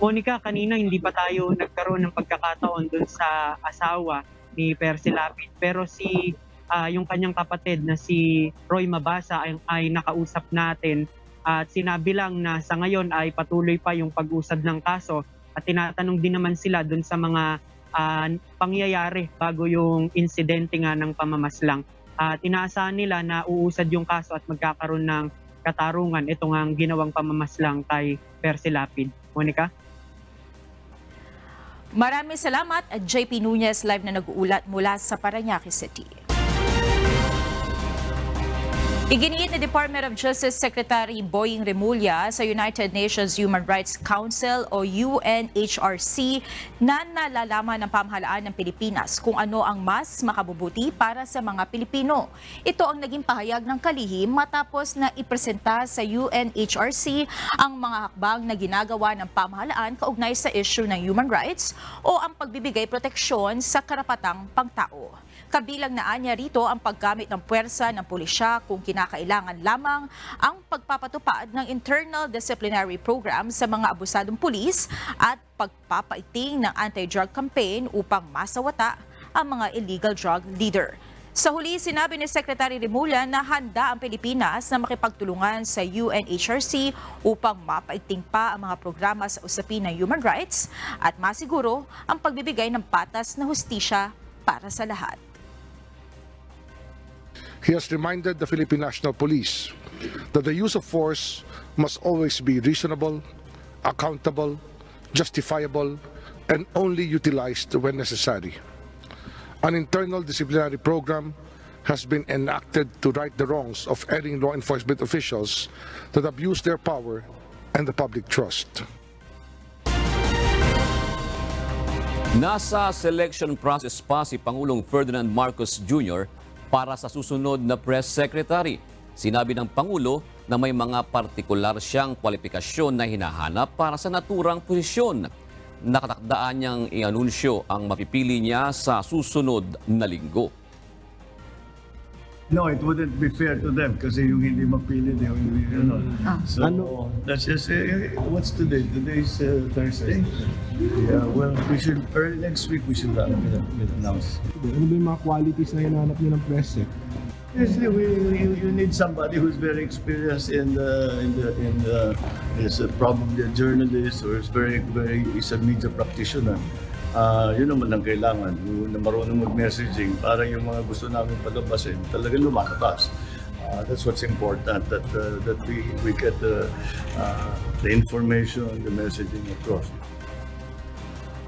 Monica, kanina hindi pa tayo nagkaroon ng pagkakataon dun sa asawa ni Percy Lapid. Pero yung kanyang kapatid na si Roy Mabasa ay nakausap natin at sinabi lang na sa ngayon ay patuloy pa yung pag-usad ng kaso at tinatanong din naman sila dun sa mga pangyayari bago yung insidente nga ng pamamaslang. At inaasahan nila na uusad yung kaso at magkakaroon ng katarungan itong ang ginawang pamamaslang kay Percy Lapid. Monica? Maraming salamat at JP Nunez live na nag-uulat mula sa Parañaque City. Iginiit ni Department of Justice Secretary Boying Remulla sa United Nations Human Rights Council o UNHRC na nalalaman ng pamahalaan ng Pilipinas kung ano ang mas makabubuti para sa mga Pilipino. Ito ang naging pahayag ng kalihim matapos na ipresenta sa UNHRC ang mga hakbang na ginagawa ng pamahalaan kaugnay sa issue ng human rights o ang pagbibigay proteksyon sa karapatang pangtao. Kabilang na anya rito ang paggamit ng puwersa ng pulisya kung kinakailangan lamang ang pagpapatupad ng internal disciplinary program sa mga abusadong pulis at pagpapaiting ng anti-drug campaign upang masawata ang mga illegal drug leader. Sa huli, sinabi ni Secretary Remulla na handa ang Pilipinas na makipagtulungan sa UNHRC upang mapaiting pa ang mga programa sa usapin ng human rights at masiguro ang pagbibigay ng patas na hustisya para sa lahat. He has reminded the Philippine National Police that the use of force must always be reasonable, accountable, justifiable, and only utilized when necessary. An internal disciplinary program has been enacted to right the wrongs of erring law enforcement officials that abuse their power and the public trust. Nasa selection process pa si Pangulong Ferdinand Marcos Jr. para sa susunod na press secretary. Sinabi ng Pangulo na may mga partikular siyang kwalifikasyon na hinahanap para sa naturang posisyon. nakatakdaan niyang i-anunsyo ang mapipili niya sa susunod na linggo. No, it wouldn't be fair to them kasi yung hindi mapili, they will be, So, that's just, what's today? Today's Thursday? Yeah, well, we should, early next week, we should announce. Ano ba yung mga qualities na hinahanap niyo ng press sec? Yes, you need somebody who's very experienced is probably a journalist or is is a media practitioner. Yun naman ang kailangan, na marunong mag-messaging para yung mga gusto namin palabasin talagang lumalabas. That's what's important, that we get the information, the messaging across.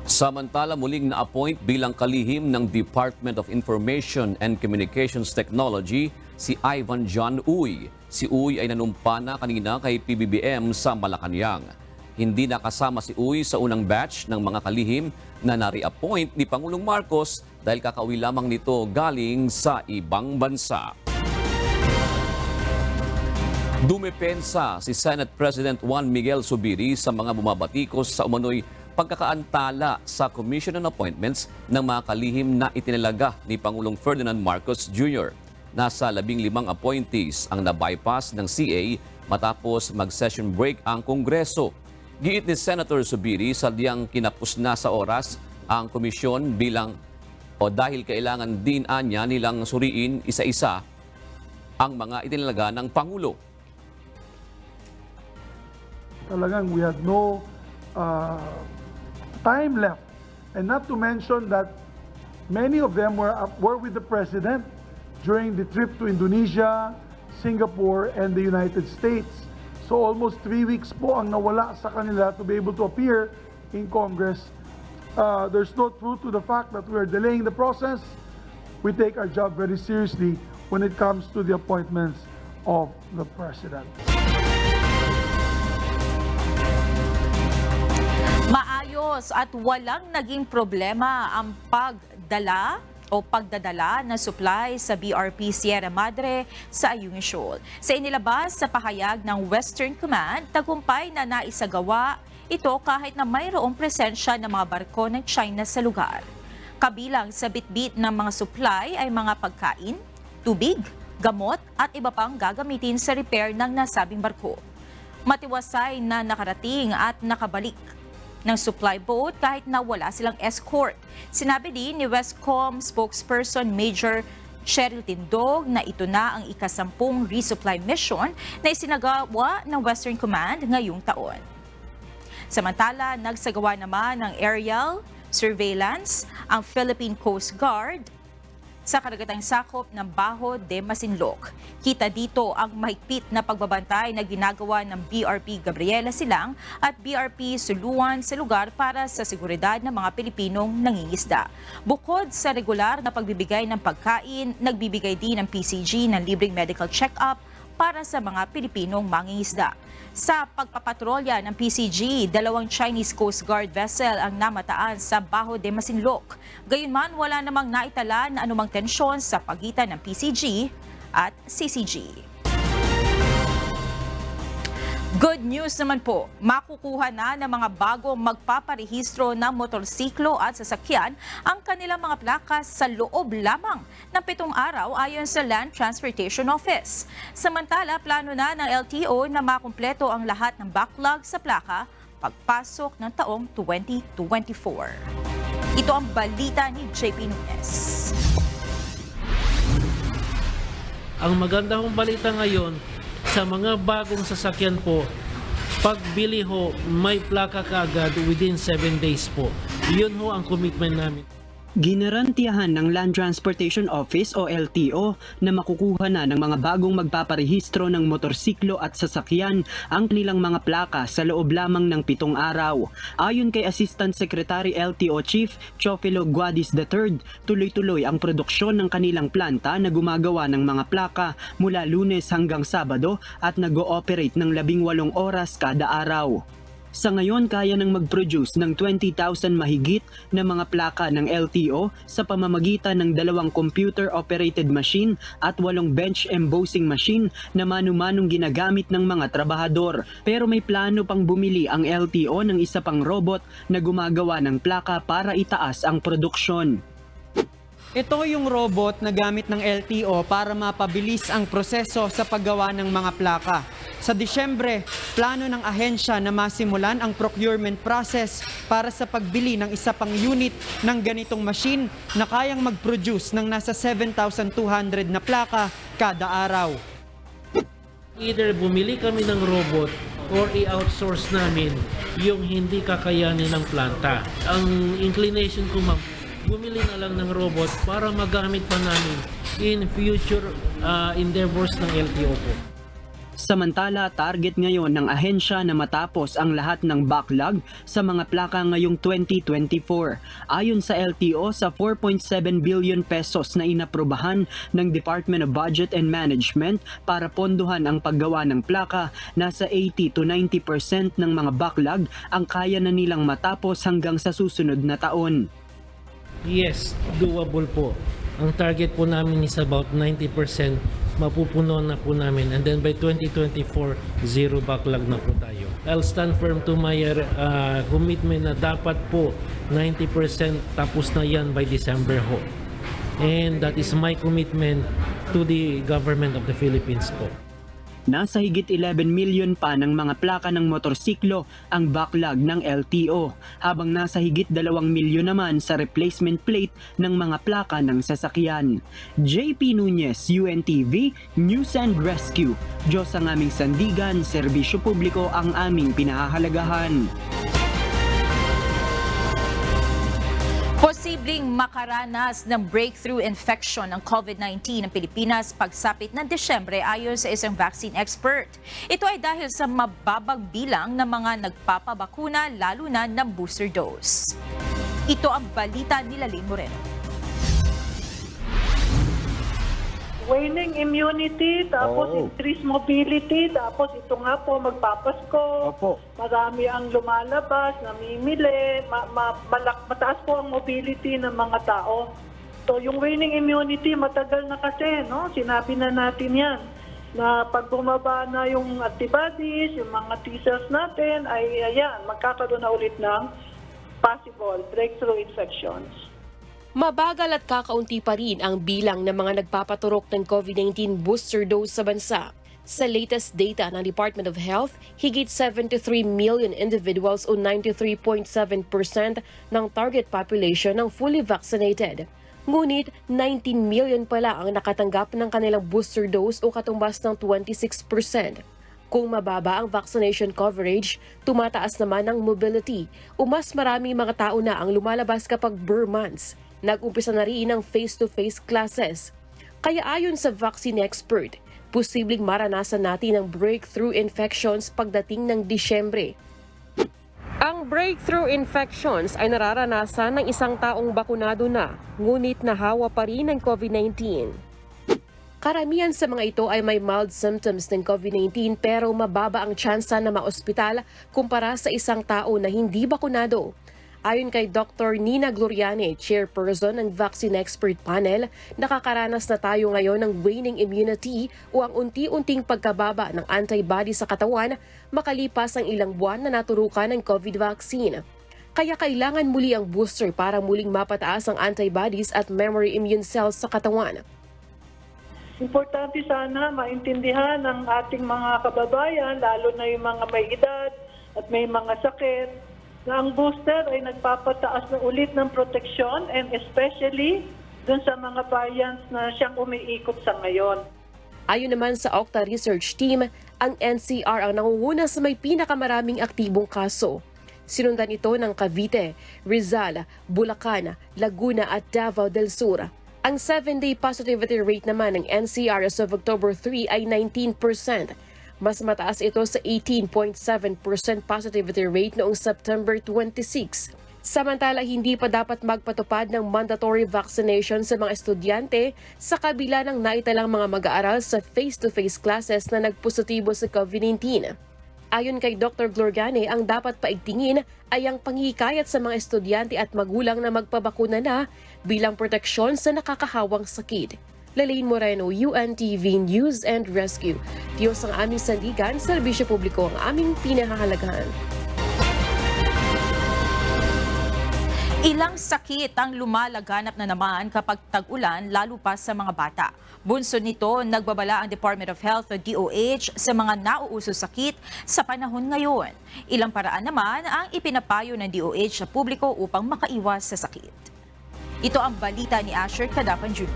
Samantala, muling na-appoint bilang kalihim ng Department of Information and Communications Technology si Ivan John Uy. Si Uy ay nanumpa na kanina kay PBBM sa Malacanang. Hindi nakasama si Uy sa unang batch ng mga kalihim na na-reappoint ni Pangulong Marcos dahil kakauwi lamang nito galing sa ibang bansa. Dumepensa si Senate President Juan Miguel Zubiri sa mga bumabatikos sa umano'y pagkakaantala sa Commission on Appointments ng mga kalihim na itinalaga ni Pangulong Ferdinand Marcos Jr. Nasa 15 appointees ang na-bypass ng CA matapos mag-session break ang Kongreso. Giit ni Senator Zubiri, sadyang kinapos na sa oras ang komisyon dahil kailangan din anya nilang suriin isa-isa ang mga itinalaga ng Pangulo. Talagang we had no time left. And not to mention that many of them were with the President during the trip to Indonesia, Singapore, and the United States. So almost 3 weeks po ang nawala sa kanila to be able to appear in Congress. There's no truth to the fact that we are delaying the process. We take our job very seriously when it comes to the appointments of the President. Maayos at walang naging problema ang pagdadala ng supply sa BRP Sierra Madre sa Ayungin Shoal. Sa inilabas sa pahayag ng Western Command, tagumpay na naisagawa ito kahit na mayroong presensya ng mga barko ng China sa lugar. Kabilang sa bitbit ng mga supply ay mga pagkain, tubig, gamot at iba pang gagamitin sa repair ng nasabing barko. Matiwasay na nakarating at nakabalik ng supply boat kahit na wala silang escort. Sinabi din ni Westcom spokesperson Major Cheryl Tindog na ito na ang ika-10 resupply mission na isinagawa ng Western Command ngayong taon. Samantala, nagsagawa naman ng aerial surveillance ang Philippine Coast Guard sa karagatang sakop ng Bajo de Masinloc. Kita dito ang mahigpit na pagbabantay na ginagawa ng BRP Gabriela Silang at BRP Suluan sa lugar para sa seguridad ng mga Pilipinong nangingisda. Bukod sa regular na pagbibigay ng pagkain, nagbibigay din ng PCG ng libreng medical check-up para sa mga Pilipinong mangingisda. Sa pagpapatrolya ng PCG, 2 Chinese Coast Guard vessel ang namataan sa Bajo de Masinloc. Gayunman, wala namang naitala na anumang tensyon sa pagitan ng PCG at CCG. Good news naman po, makukuha na ng mga bagong magpaparehistro ng motorsiklo at sasakyan ang kanilang mga plakas sa loob lamang ng 7 araw ayon sa Land Transportation Office. Samantala, plano na ng LTO na makumpleto ang lahat ng backlog sa plaka pagpasok ng taong 2024. Ito ang balita ni JP Nunes. Ang magandang balita ngayon, sa mga bagong sasakyan po, pagbili ho, may plaka kaagad within 7 days po. Yun ho ang commitment namin. Ginarantiyahan ng Land Transportation Office o LTO na makukuha na ng mga bagong magpaparehistro ng motorsiklo at sasakyan ang kanilang mga plaka sa loob lamang ng 7 araw. Ayon kay Assistant Secretary LTO Chief Chofilo Guadis III, tuloy-tuloy ang produksyon ng kanilang planta na gumagawa ng mga plaka mula Lunes hanggang Sabado at nag-ooperate ng 18 oras kada araw. Sa ngayon, kaya nang mag-produce ng 20,000 mahigit na mga plaka ng LTO sa pamamagitan ng 2 computer-operated machine at 8 bench embossing machine na manu-manong ginagamit ng mga trabahador. Pero may plano pang bumili ang LTO ng isa pang robot na gumagawa ng plaka para itaas ang produksyon. Ito yung robot na gamit ng LTO para mapabilis ang proseso sa paggawa ng mga plaka. Sa Disyembre, plano ng ahensya na masimulan ang procurement process para sa pagbili ng isa pang unit ng ganitong machine na kayang mag-produce ng nasa 7,200 na plaka kada araw. Either bumili kami ng robot or i-outsource namin yung hindi kakayanin ng planta. Ang inclination ko, ma'am, bumili na lang ng robot para magamit pa namin in future endeavors ng LTO po. Samantala, target ngayon ng ahensya na matapos ang lahat ng backlog sa mga plaka ngayong 2024. Ayon sa LTO, sa 4.7 billion pesos na inaprubahan ng Department of Budget and Management para pondohan ang paggawa ng plaka, nasa 80 to 90% ng mga backlog ang kaya na nilang matapos hanggang sa susunod na taon. Yes, doable po. Ang target po namin is about 90%. Mapupuno na po namin, and then by 2024, zero backlog na po tayo. I'll stand firm to my commitment na dapat po 90% tapos na yan by December ho. And that is my commitment to the government of the Philippines po. Nasa higit 11 million pa ng mga plaka ng motorsiklo ang backlog ng LTO, habang nasa higit 2 milyon naman sa replacement plate ng mga plaka ng sasakyan. JP Nunez, UNTV, News and Rescue. Diyos ang aming sandigan, serbisyo publiko ang aming pinahahalagahan. Posibleng makaranas ng breakthrough infection ng COVID-19 ng Pilipinas pagsapit ng Disyembre ayon sa isang vaccine expert. Ito ay dahil sa mababang bilang ng mga nagpapabakuna lalo na ng booster dose. Ito ang balita ni Laling Moreno. Waning immunity, tapos increased mobility, tapos ito nga po magpapasko. Marami ang lumalabas, namimili, mataas po ang mobility ng mga tao. So yung waning immunity matagal na kasi, no? Sinabi na natin yan na pag bumaba na yung antibodies, yung mga T-cells natin, ay ayan, magkakaroon na ulit ng possible breakthrough infections. Mabagal at kakaunti pa rin ang bilang ng mga nagpapaturok ng COVID-19 booster dose sa bansa. Sa latest data ng Department of Health, higit 73 million individuals o 93.7% ng target population ng fully vaccinated. Ngunit 19 million pala ang nakatanggap ng kanilang booster dose o katumbas ng 26%. Kung mababa ang vaccination coverage, tumataas naman ang mobility o mas marami mga tao na ang lumalabas kapag bare months. Nag-umpisa na rin ang face-to-face classes. Kaya ayon sa vaccine expert, posibleng maranasan natin ang breakthrough infections pagdating ng Disyembre. Ang breakthrough infections ay nararanasan ng isang taong bakunado na, ngunit nahawa pa rin ng COVID-19. Karamihan sa mga ito ay may mild symptoms ng COVID-19 pero mababa ang tsansa na maospital kumpara sa isang tao na hindi bakunado. Ayon kay Dr. Nina Gloriane, chairperson ng Vaccine Expert Panel, nakakaranas na tayo ngayon ng waning immunity o ang unti-unting pagkababa ng antibody sa katawan makalipas ang ilang buwan na naturukan ng COVID vaccine. Kaya kailangan muli ang booster para muling mapataas ang antibodies at memory immune cells sa katawan. Importante sana maintindihan ng ating mga kababayan, lalo na yung mga may edad at may mga sakit, na ang booster ay nagpapataas na ulit ng proteksyon and especially dun sa mga variants na siyang umiikot sa ngayon. Ayon naman sa Okta Research Team, ang NCR ang nangunguna sa may pinakamaraming aktibong kaso. Sinundan ito ng Cavite, Rizal, Bulacan, Laguna at Davao del Sur. Ang 7-day positivity rate naman ng NCR as of October 3 ay 19%. Mas mataas ito sa 18.7% positivity rate noong September 26. Samantala, hindi pa dapat magpatupad ng mandatory vaccination sa mga estudyante sa kabila ng naitalang mga mag-aaral sa face-to-face classes na nagpositibo sa COVID-19. Ayon kay Dr. Glorgane, ang dapat paigtingin ay ang panghihikayat sa mga estudyante at magulang na magpabakuna na bilang proteksyon sa nakakahawang sakit. Lalaine Moreno, UNTV News and Rescue. Diyos ang aming sandigan, serbisyo publiko ang aming pinahahalagahan. Ilang sakit ang lumalaganap na naman kapag tag-ulan, lalo pa sa mga bata. Bunsod nito, nagbabala ang Department of Health o DOH sa mga nauuso sakit sa panahon ngayon. Ilang paraan naman ang ipinapayo ng DOH sa publiko upang makaiwas sa sakit. Ito ang balita ni Asher Cadapan Jr.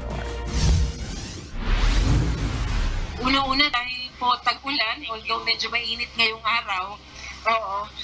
Una-una dahil po tag-ulan, although medyo mainit ngayong araw,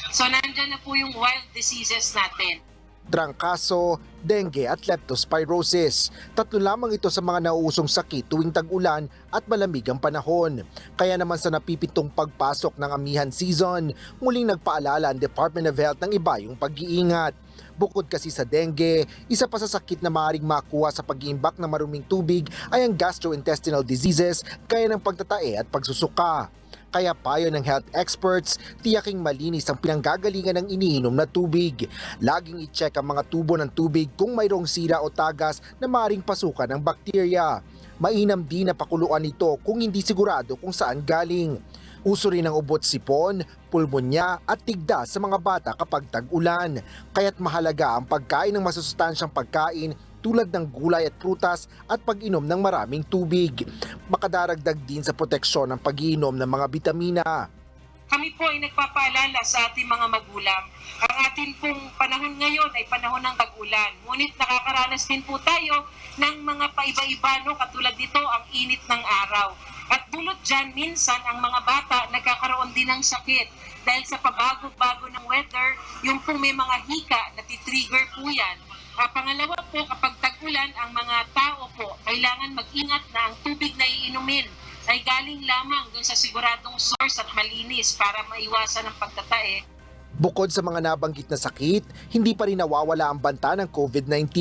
so nandyan na po yung wild diseases natin. Trangkaso, dengue at leptospirosis. 3 lamang ito sa mga nauusong sakit tuwing tag-ulan at malamig ang panahon. Kaya naman sa napipitong pagpasok ng amihan season, muling nagpaalala ang Department of Health ng iba yung pag-iingat. Bukod kasi sa dengue, isa pa sa sakit na maaaring makuha sa pag-iimbak ng maruming tubig ay ang gastrointestinal diseases gaya ng pagtatae at pagsusuka. Kaya payo ng health experts, tiyaking malinis ang pinanggagalingan ng iniinom na tubig. Laging i-check ang mga tubo ng tubig kung mayroong sira o tagas na maaaring pasukan ng bakterya. Mainam din na pakuluan ito kung hindi sigurado kung saan galing. Uso rin ang ubot-sipon, pulmonya at tigda sa mga bata kapag tag-ulan. Kaya't mahalaga ang pagkain ng masusustansyang pagkain tulad ng gulay at prutas at pag-inom ng maraming tubig. Makadaragdag din sa proteksyon ng pag-inom ng mga bitamina. Kami po ay nagpapaalala sa ating mga magulang. Ang ating pong panahon ngayon ay panahon ng tag-ulan. Ngunit nakakaranas din po tayo ng mga paiba-iba, katulad nito ang init ng araw. At dulot dyan, minsan ang mga bata nagkakaroon din ng sakit. Dahil sa pabago-bago ng weather, yung po may mga hika na titrigger po yan. Pangalawa po, kapag tag-ulan, ang mga tao po kailangan mag-ingat na ang tubig na iinumin ay galing lamang dun sa siguradong source at malinis para maiwasan ang pagtatae. Bukod sa mga nabanggit na sakit, hindi pa rin nawawala ang banta ng COVID-19.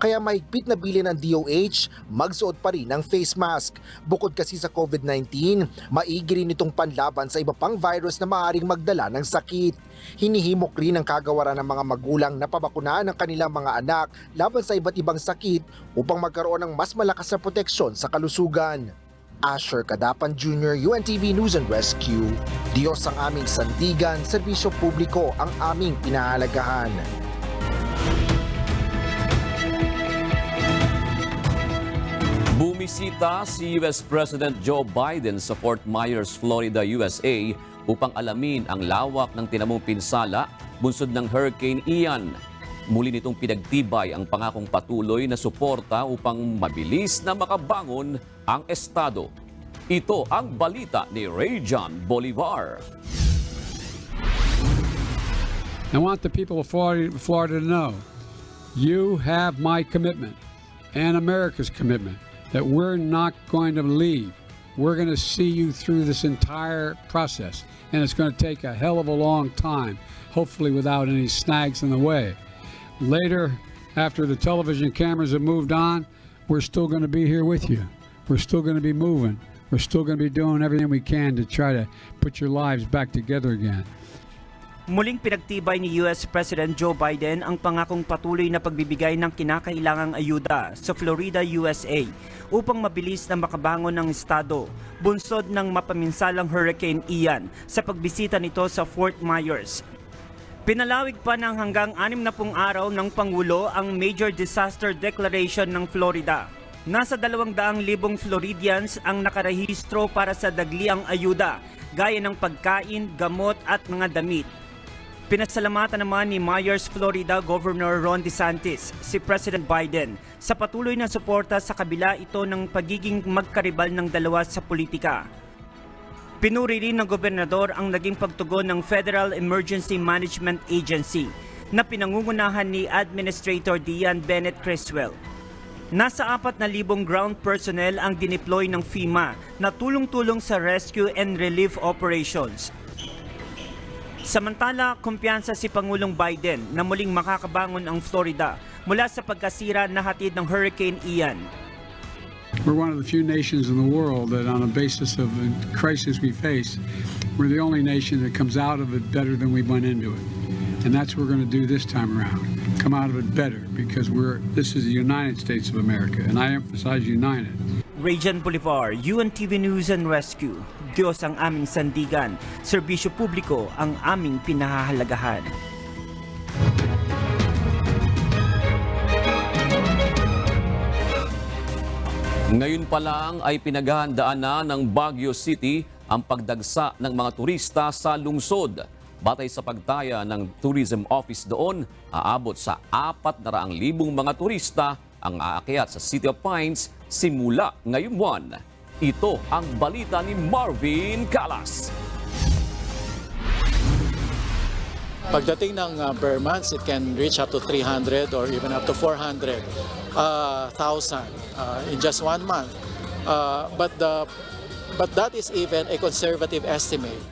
Kaya mahigpit na bilin ng DOH, magsuot pa rin ng face mask. Bukod kasi sa COVID-19, maigi rin itong panlaban sa iba pang virus na maaaring magdala ng sakit. Hinihimok rin ang kagawaran ng mga magulang na pabakunahan ng kanilang mga anak laban sa iba't ibang sakit upang magkaroon ng mas malakas na proteksyon sa kalusugan. Asher Cadapan Jr., UNTV News and Rescue. Diyos ang aming sandigan, serbisyo publiko ang aming pinahalagahan. Bumisita si US President Joe Biden sa Fort Myers, Florida, USA upang alamin ang lawak ng tinamong pinsala bunsod ng Hurricane Ian. Muli nitong pinagtibay ang pangakong patuloy na suporta upang mabilis na makabangon ang estado. Ito ang balita ni Rayjon Bolivar. I want the people of Florida to know you have my commitment and America's commitment that we're not going to leave. We're going to see you through this entire process, and it's going to take a hell of a long time, hopefully without any snags in the way. Later, after the television cameras have moved on, we're still going to be here with you. We're still going to be moving. We're still going to be doing everything we can to try to put your lives back together again. Muling pinagtibay ni US President Joe Biden ang pangakong patuloy na pagbibigay ng kinakailangang ayuda sa Florida, USA upang mabilis na makabangon ng estado, bunsod ng mapaminsalang Hurricane Ian sa pagbisita nito sa Fort Myers. Pinalawig pa ng hanggang 60 araw ng Pangulo ang Major Disaster Declaration ng Florida. Nasa 200,000 Floridians ang nakarehistro para sa dagliang ayuda, gaya ng pagkain, gamot at mga damit. Pinasalamatan naman ni Myers, Florida Governor Ron DeSantis si President Biden sa patuloy na suporta sa kabila ito ng pagiging magkaribal ng dalawa sa politika. Pinuri rin ng gobernador ang naging pagtugon ng Federal Emergency Management Agency na pinangungunahan ni Administrator Dian Bennett Criswell. Nasa 4,000 ground personnel ang dineploy ng FEMA na tulong-tulong sa rescue and relief operations. Samantala, kumpiyansa si Pangulong Biden na muling makakabangon ang Florida mula sa pagkasira na hatid ng Hurricane Ian. We're one of the few nations in the world that on a basis of the crisis we face, we're the only nation that comes out of it better than we went into it. And that's what we're going to do this time around. Come out of it better because this is the United States of America, and I emphasize united. Rajan Bolivar, UNTV News and Rescue. Diyos ang aming sandigan, serbisyo publiko ang aming pinahahalagahan. Ngayon pa lang ay pinaghahandaan na ng Baguio City ang pagdagsa ng mga turista sa lungsod. Batay sa pagtaya ng Tourism Office doon, aabot sa 400,000 mga turista ang aakyat sa City of Pines simula ngayong buwan. Ito ang balita ni Marvin Calas. Pagdating ng per month, it can reach up to 300 or even up to 400,000 in just 1 month. But that is even a conservative estimate.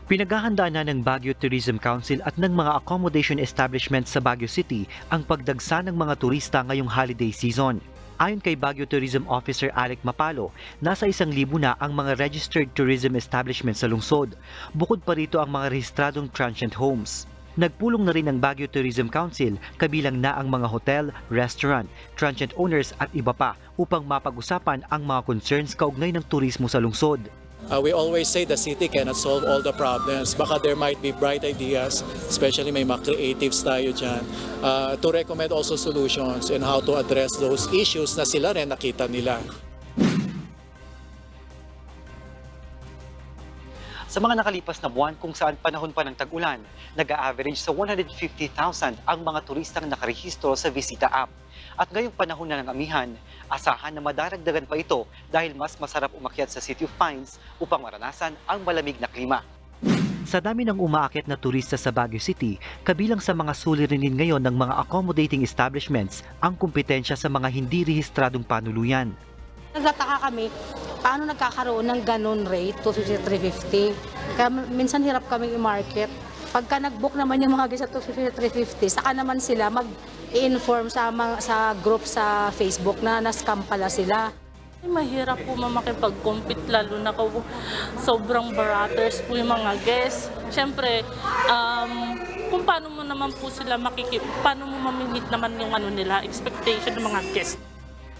Pinaghahandaan na ng Baguio Tourism Council at ng mga accommodation establishments sa Baguio City ang pagdagsa ng mga turista ngayong holiday season. Ayon kay Baguio Tourism Officer Alec Mapalo, nasa 1,000 na ang mga registered tourism establishments sa lungsod. Bukod pa rito ang mga rehistradong transient homes. Nagpulong na rin ang Baguio Tourism Council, kabilang na ang mga hotel, restaurant, transient owners at iba pa upang mapag-usapan ang mga concerns kaugnay ng turismo sa lungsod. We always say the city cannot solve all the problems. Baka there might be bright ideas, especially may mga creatives tayo dyan, to recommend also solutions and how to address those issues na sila rin nakita nila. Sa mga nakalipas na buwan kung saan panahon pa ng tag-ulan, nag-a-average sa 150,000 ang mga turistang nakarehistro sa Visita app. At ngayong panahon na ng amihan, asahan na madaragdagan pa ito dahil mas masarap umakyat sa City of Pines upang maranasan ang malamig na klima. Sa dami ng umaakyat na turista sa Baguio City, kabilang sa mga suliranin ngayon ng mga accommodating establishments ang kompetensya sa mga hindi rehistradong panuluyan. Nagtataka kami, paano nagkakaroon ng ganun rate, 250, 350? Kaya minsan hirap kaming i-market. Pagka nag-book naman yung mga guests sa 250, 350, saka naman sila mag-i-inform sa group sa Facebook na na-scam pala sila. Mahirap po makipag-compete lalo na sobrang baraters po yung mga guests. Siyempre, kung paano mo naman po sila paano mo mamimit naman yung nila, expectation ng mga guests.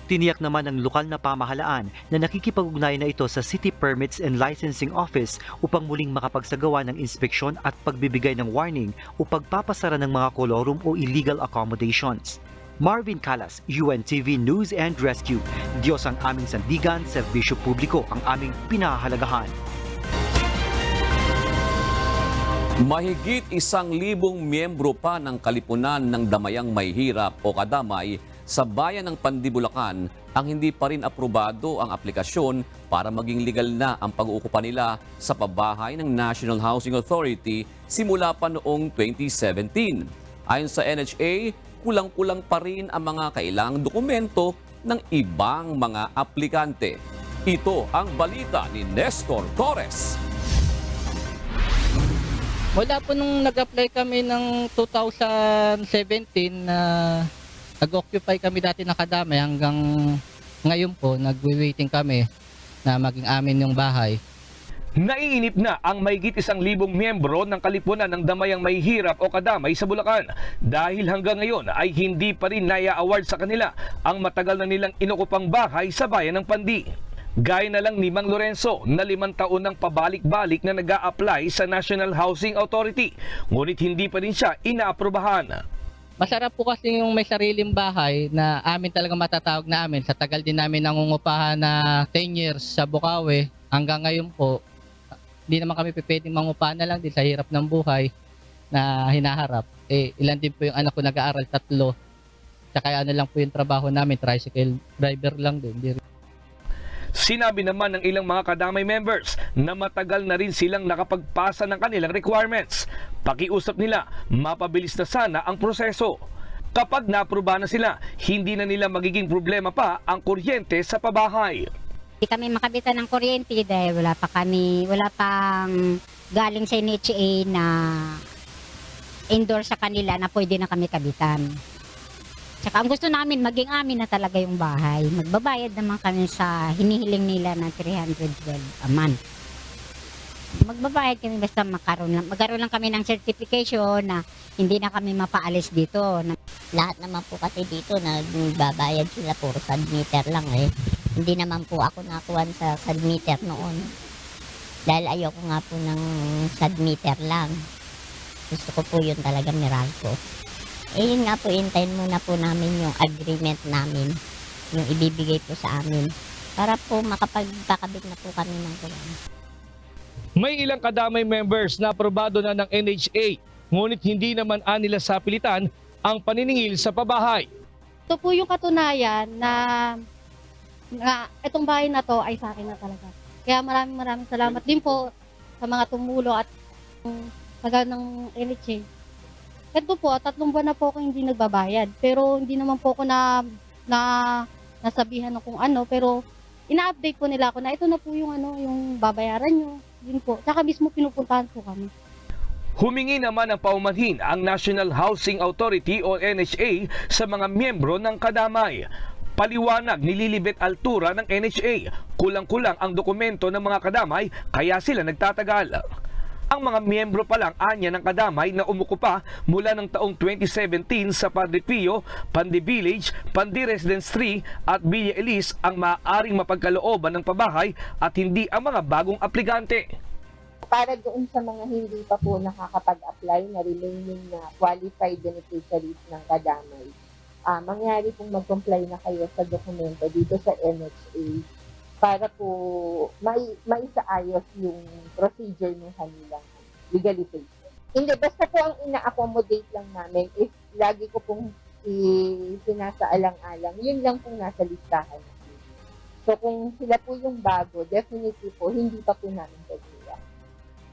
Tiniyak naman ng lokal na pamahalaan na nakikipag-ugnayan na ito sa City Permits and Licensing Office upang muling makapagsagawa ng inspeksyon at pagbibigay ng warning o pagpapasara ng mga kolorum o illegal accommodations. Marvin Calas, UNTV News and Rescue. Diyos ang aming sandigan, serbisyo publiko ang aming pinahahalagahan. Mahigit 1,000 miyembro pa ng Kalipunan ng Damayang Mahihirap o Kadamay sa bayan ng Pandibulacan ang hindi pa rin aprobado ang aplikasyon para maging legal na ang pag-uukupa nila sa pabahay ng National Housing Authority simula pa noong 2017. Ayon sa NHA, kulang-kulang pa rin ang mga kailangang dokumento ng ibang mga aplikante. Ito ang balita ni Nestor Torres. Wala po nung nag-apply kami ng 2017 na nag-occupy kami dati ng Kadamay hanggang ngayon po nagwi-waiting kami na maging amin yung bahay. Naiinip na ang mahigit 1,000 miyembro ng Kalipunan ng Damayang Mahihirap o Kadamay sa Bulacan dahil hanggang ngayon ay hindi pa rin naya-award sa kanila ang matagal na nilang inokupang bahay sa bayan ng Pandi. Gaya na lang ni Mang Lorenzo na 5 taon nang pabalik-balik na nag-a-apply sa National Housing Authority, ngunit hindi pa rin siya inaaprubahan. Masarap po kasi yung may sariling bahay na amin talaga matatawag na amin. Sa tagal din namin nangungupahan na 10 years sa Bukawi, hanggang ngayon po, hindi naman kami pwedeng mangupahan na lang din sa hirap ng buhay na hinaharap. Ilan din po yung anak ko nag-aaral, 3. Tsaka ano lang po yung trabaho namin, tricycle driver lang din. Sinabi naman ng ilang mga Kadamay members na matagal na rin silang nakapagpasa ng kanilang requirements. Pakiusap nila, mapabilis na sana ang proseso. Kapag naapruba na sila, hindi na nila magiging problema pa ang kuryente sa pabahay. Hindi kami makabitan ng kuryente dahil wala pang galing sa NHA na indoor sa kanila na pwede na kami kabitan. Tsaka ang gusto namin, maging amin na talaga yung bahay. Magbabayad naman kami sa hinihiling nila na 312 a month. Magbabayad kami basta magkaroon lang kami ng certification na hindi na kami mapaalis dito. Lahat naman po kasi dito nagbabayad sila, puro submitter lang eh. Hindi naman po ako nakuha sa submitter noon. Dahil ayoko nga po ng submitter lang. Gusto ko po yun talaga, Meralco. Eh yun nga po, hintayin muna po namin yung agreement namin, yung ibibigay po sa amin, para po makapagkakabit na po kami ng kuwan. May ilang kadamay members na aprobado na ng NHA, ngunit hindi naman anila sa pilitan ang paniningil sa pabahay. Ito po yung katunayan na itong bahay na to ay sa akin na talaga. Kaya maraming salamat din po sa mga tumulong at taga ng NHA. Ito po, 3 buwan na po ako hindi nagbabayad. Pero hindi naman po ako nasabihan ng kung ano. Pero ina-update po nila ako na ito na po yung yung babayaran nyo. Yun po. Tsaka mismo pinupuntahan po kami. Humingi naman ng paumanhin ang National Housing Authority o NHA sa mga miyembro ng kadamay. Paliwanag ni Lilibet Altura ng NHA, kulang-kulang ang dokumento ng mga kadamay kaya sila nagtatagal. Ang mga miyembro pa lang anya ng kadamay na umukupa mula ng taong 2017 sa Padre Pio, Pandi Village, Pandi Residence 3 at Villa Elise ang maaaring mapagkalooban ng pabahay at hindi ang mga bagong aplikante. Para doon sa mga hindi pa po nakakapag-apply na remaining na qualified beneficiaries ng kadamay, mangyari pong mag-comply na kayo sa dokumento dito sa NHA para po maisaayos yung procedure ng kanilang legalization. Hindi, basta po ang ina-accommodate lang namin is lagi ko pong sinasaalang-alang, yun lang pong nasa listahan. So kung sila po yung bago, definitely po, hindi pa po namin pagkira.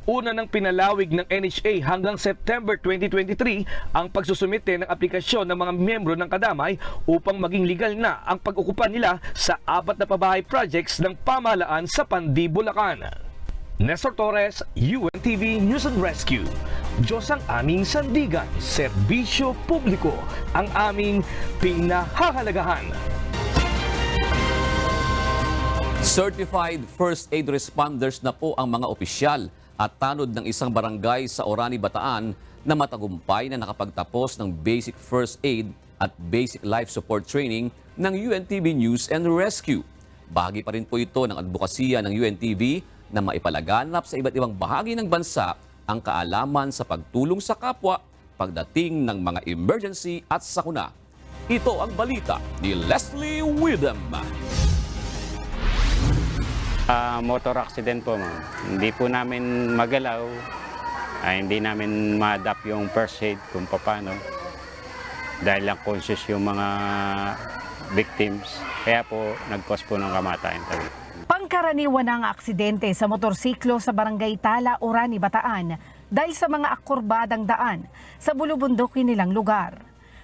Una nang pinalawig ng NHA hanggang September 2023 ang pagsusumite ng aplikasyon ng mga miyembro ng kadamay upang maging legal na ang pag-ukupan nila sa 4 na pabahay projects ng pamahalaan sa Pandi, Bulacan. Nestor Torres, UNTV News and Rescue. Diyos ang aming sandigan, serbisyo publiko ang aming pinahahalagahan. Certified first aid responders na po ang mga opisyal at tanod ng isang barangay sa Orani, Bataan na matagumpay na nakapagtapos ng basic first aid at basic life support training ng UNTV News and Rescue. Bahagi pa rin po ito ng advokasya ng UNTV na maipalaganap sa iba't ibang bahagi ng bansa ang kaalaman sa pagtulong sa kapwa pagdating ng mga emergency at sakuna. Ito ang balita ni Leslie Widem. Motor accident po, ma'am. Hindi po namin magalaw, hindi namin ma-adapt yung first aid kung paano. Dahil lang conscious yung mga victims, kaya po nag-cause po ng kamatayan. Pangkaraniwan ang aksidente sa motorsiklo sa Barangay Tala, Orani, Bataan dahil sa mga akurbadang daan sa bulubundukin nilang lugar.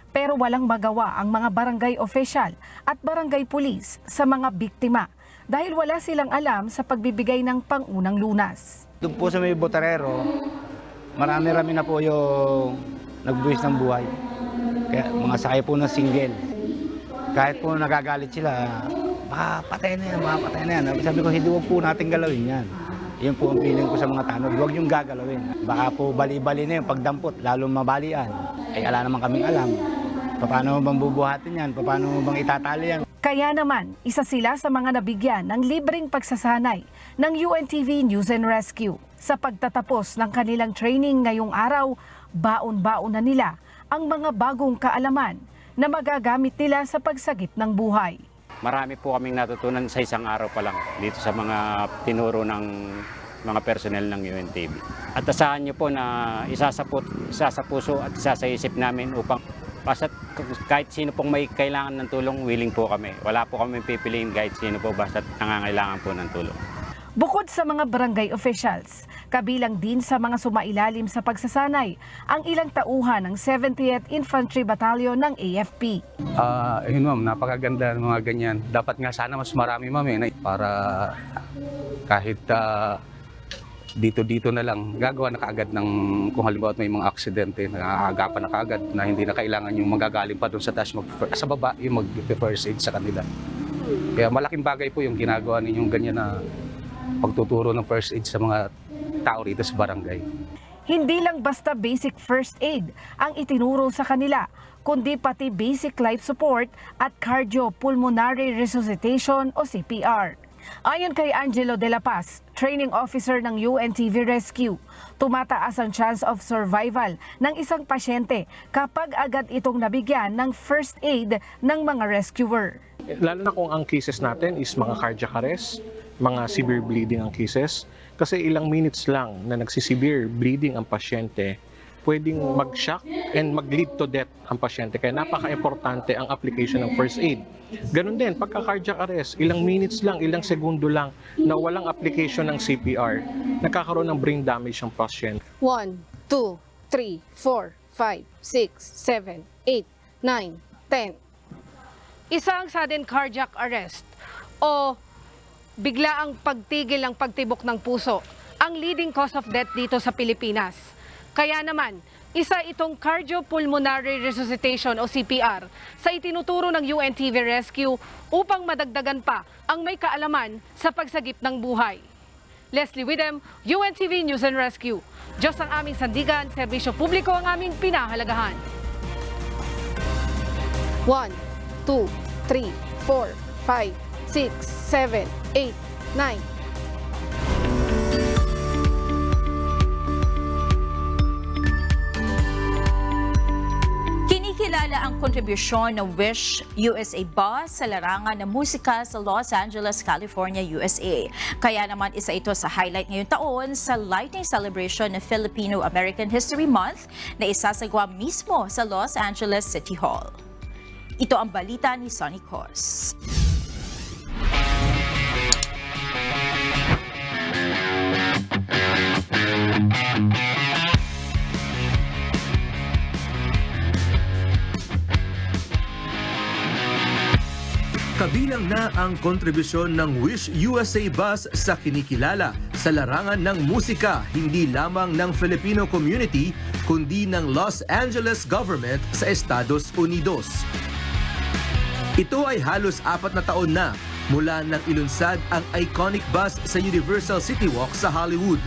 Pero walang magawa ang mga barangay official at barangay police sa mga biktima dahil wala silang alam sa pagbibigay ng pangunang lunas. Doon po sa may Botarero, marami-rami na po yung nagbuwis ng buhay. Kaya mga sakay po ng single. Kahit po nagagalit sila, patay na yan. Sabi ko, hindi po natin galawin yan. Yun po ang feeling ko sa mga tanod, huwag yung gagalawin. Baka po bali-bali na yung pagdampot, lalo mabalian. Ay ala naman kaming alam. Paano mo bang bubuhatin yan? Paano mo bang itatali yan? Kaya naman, isa sila sa mga nabigyan ng libreng pagsasanay ng UNTV News and Rescue. Sa pagtatapos ng kanilang training ngayong araw, baon-baon na nila ang mga bagong kaalaman na magagamit nila sa pagsagip ng buhay. Marami po kaming natutunan sa isang araw pa lang dito sa mga tinuro ng mga personnel ng UNTV. At asahan niyo po na isa sa puso at isa sa isip namin upang basta kahit sino pong may kailangan ng tulong, willing po kami. Wala po kami pipiliin kahit sino po basta nangangailangan po ng tulong. Bukod sa mga barangay officials, kabilang din sa mga sumailalim sa pagsasanay ang ilang tauhan ng 70th Infantry Battalion ng AFP. Yun ma'am, napakaganda ng mga ganyan. Dapat nga sana mas marami ma'am para kahit dito na lang gagawa na kaagad ng kung halimbawa may mga aksidente na aagapan na kaagad na hindi na kailangan yung magagaling pa doon sa taas sa baba yung mag-first aid sa kanila. Kaya malaking bagay po yung ginagawa ninyong ganyan na pagtuturo ng first aid sa mga tao rito sa barangay. Hindi lang basta basic first aid ang itinuro sa kanila, kundi pati basic life support at cardiopulmonary resuscitation o CPR. Ayon kay Angelo De La Paz, training officer ng UNTV Rescue, tumataas ang chance of survival ng isang pasyente kapag agad itong nabigyan ng first aid ng mga rescuer. Lalo na kung ang cases natin is mga cardiac arrest, mga severe bleeding ang cases, kasi ilang minutes lang na nagsisevere bleeding ang pasyente, pwedeng mag-shock and mag-lead to death ang pasyente. Kaya napaka-importante ang application ng first aid. Ganun din, pagka cardiac arrest, ilang minutes lang, ilang segundo lang na walang application ng CPR, nagkakaroon ng brain damage ang pasyente. 1, 2, 3, 4, 5, 6, 7, 8, 9, 10. Isang sudden cardiac arrest o biglaang pagtigil ng pagtibok ng puso ang leading cause of death dito sa Pilipinas. Kaya naman, isa itong cardiopulmonary resuscitation o CPR sa itinuturo ng UNTV Rescue upang madagdagan pa ang may kaalaman sa pagsagip ng buhay. Leslie Widem, UNTV News and Rescue. Diyos ang aming sandigan, serbisyo publiko ang aming pinahalagahan. 1, 2, 3, 4, 5, 6, 7, 8, 9. Kinikilala ang kontribusyon ng Wish USA Bus sa larangan ng musika sa Los Angeles, California, USA. Kaya naman isa ito sa highlight ngayong taon sa lighting celebration ng Filipino-American History Month na isasagawa mismo sa Los Angeles City Hall. Ito ang balita ni Sonny Cos. Kabilang na ang kontribusyon ng Wish USA Bus sa kinikilala sa larangan ng musika hindi lamang ng Filipino community kundi ng Los Angeles government sa Estados Unidos. Ito ay halos 4 na taon na mula nang ilunsad ang iconic bus sa Universal City Walk sa Hollywood.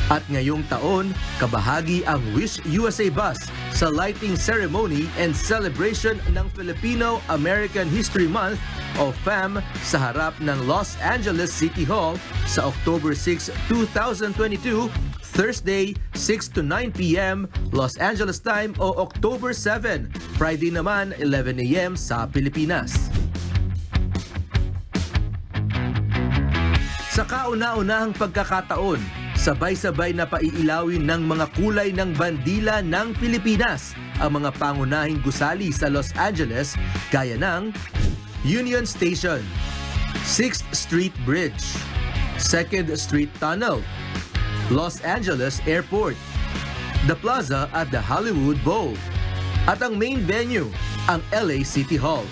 At ngayong taon, kabahagi ang Wish USA Bus sa lighting ceremony and celebration ng Filipino-American History Month o FAM sa harap ng Los Angeles City Hall sa October 6, 2022, Thursday, 6 to 9 p.m. Los Angeles time o October 7, Friday naman 11 a.m. sa Pilipinas. Sa kauna-unahang pagkakataon, sabay-sabay na paiilawin ng mga kulay ng bandila ng Pilipinas ang mga pangunahing gusali sa Los Angeles gaya ng Union Station, 6th Street Bridge, 2nd Street Tunnel, Los Angeles Airport, the Plaza at the Hollywood Bowl, at ang main venue, ang LA City Hall.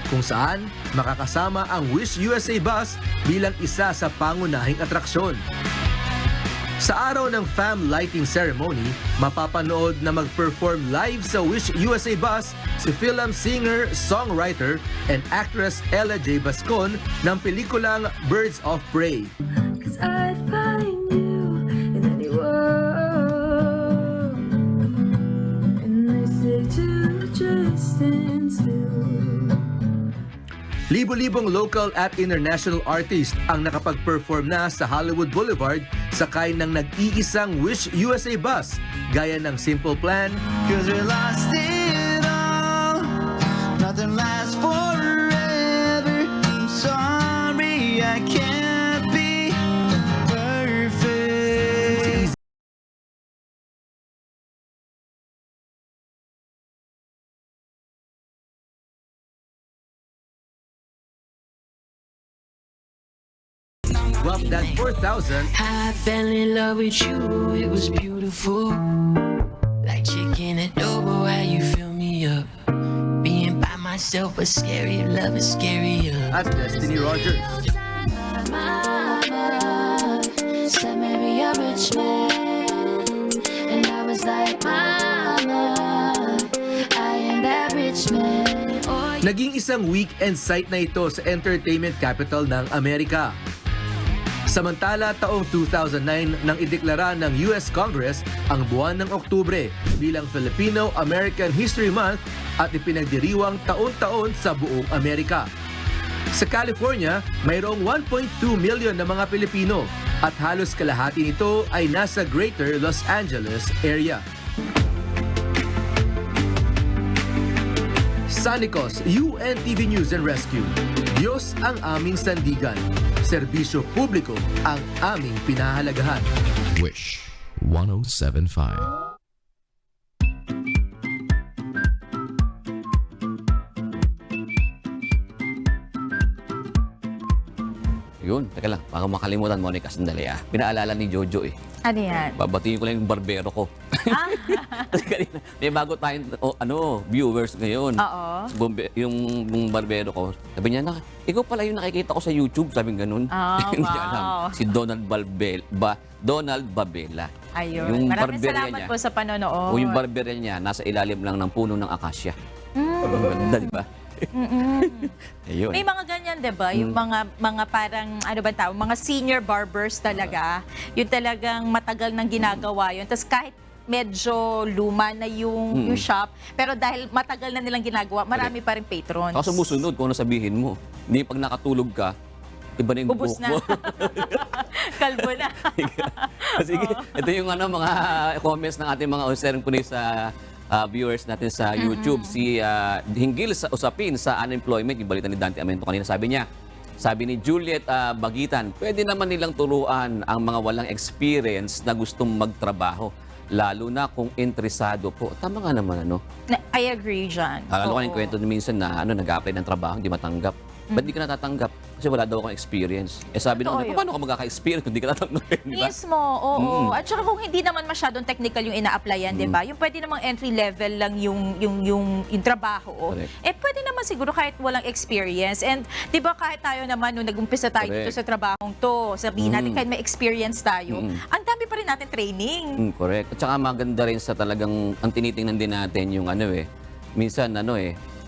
Kung saan makakasama ang Wish USA Bus bilang isa sa pangunahing atraksyon. Sa araw ng FAM lighting ceremony, mapapanood na mag-perform live sa Wish USA Bus si film singer, songwriter, and actress Ella J. Bascon ng pelikulang Birds of Prey. I'd find you in any world, and they say to just stand still. Libo-libong local at international artist ang nakapag-perform na sa Hollywood Boulevard sakay ng nag-iisang Wish USA Bus gaya ng Simple Plan, Cause we lost it all, nothing lasts forever. I'm sorry I can't be perfect. Well, that 4,000 I fell in love with you, it was beautiful. Like chicken adobo, how you fill me up. Being by my myself, but scary love is scarier. At Destiny Rogers. Mama said marry a rich man, and I was like, Mama, I am that rich man. Oh, Naging isang weekend sight na ito sa entertainment capital ng Amerika. Samantala, taong 2009 nang ideklara ng US Congress ang buwan ng Oktubre bilang Filipino-American History Month at ipinagdiriwang taon-taon sa buong Amerika. Sa California, mayroong 1.2 million na mga Pilipino at halos kalahati nito ay nasa Greater Los Angeles area. Sanicos, UNTV News and Rescue. Diyos ang aming sandigan. Serbisyo publiko ang aming pinahalagahan. Wish 1075. Yun, teka lang, baka makalimutan, Monica, sandali ah. Pinaalala ni Jojo eh. Ano yan? Babatiin ko lang yung barbero ko. Kasi kanina, may bago tayong viewers ngayon. Oo. Yung barbero ko, sabi niya, ikaw pala yung nakikita ko sa YouTube, sabi ganun. Hindi niya alam. Si Donald Babela. Ayun. Maraming barberya salamat niya, po sa panonood. o yung barberya niya, nasa ilalim lang ng puno ng akasya. Ganda, di ba? Ayun. May mga ganyan, 'di ba? Yung mga parang ano ba tawag, mga senior barbers talaga. Yung talagang matagal nang ginagawa 'yun. Tapos kahit medyo luma na yung shop, pero dahil matagal na nilang ginagawa, marami pa rin patrons. Ako sumusunod kung ano sabihin mo. Hindi pag nakatulog ka, iba na yung Ubus buhok na. mo. Kalbo na. Sige, ito yung mga comments ng ating mga Oserang Pune sa viewers natin sa YouTube. Si hinggil sa usapin sa unemployment, yung balita ni Dante Amento kanina, sabi ni Juliet Bagitan, pwede naman nilang turuan ang mga walang experience na gustong magtrabaho, lalo na kung interesado po. Tama nga naman, ano? I agree dyan. Alala ko yung kwento minsan na nag-apply ng trabaho, hindi matanggap. Ba't di ka natatanggap? Kasi wala daw akong experience. Sabi nung, paano ka magkaka-experience kung di ka natanggapin, di ba? Mismo, oo. At saka kung hindi naman masyadong technical yung ina-applyan, di ba? Yung pwede namang entry level lang yung trabaho. Correct. Pwede naman siguro kahit walang experience. And di ba kahit tayo naman nung nag-umpisa tayo dito sa trabahong to, sabihin natin kahit may experience tayo, ang dami pa rin natin training. Correct. At saka maganda rin sa talagang, ang tinitingnan din natin yung minsan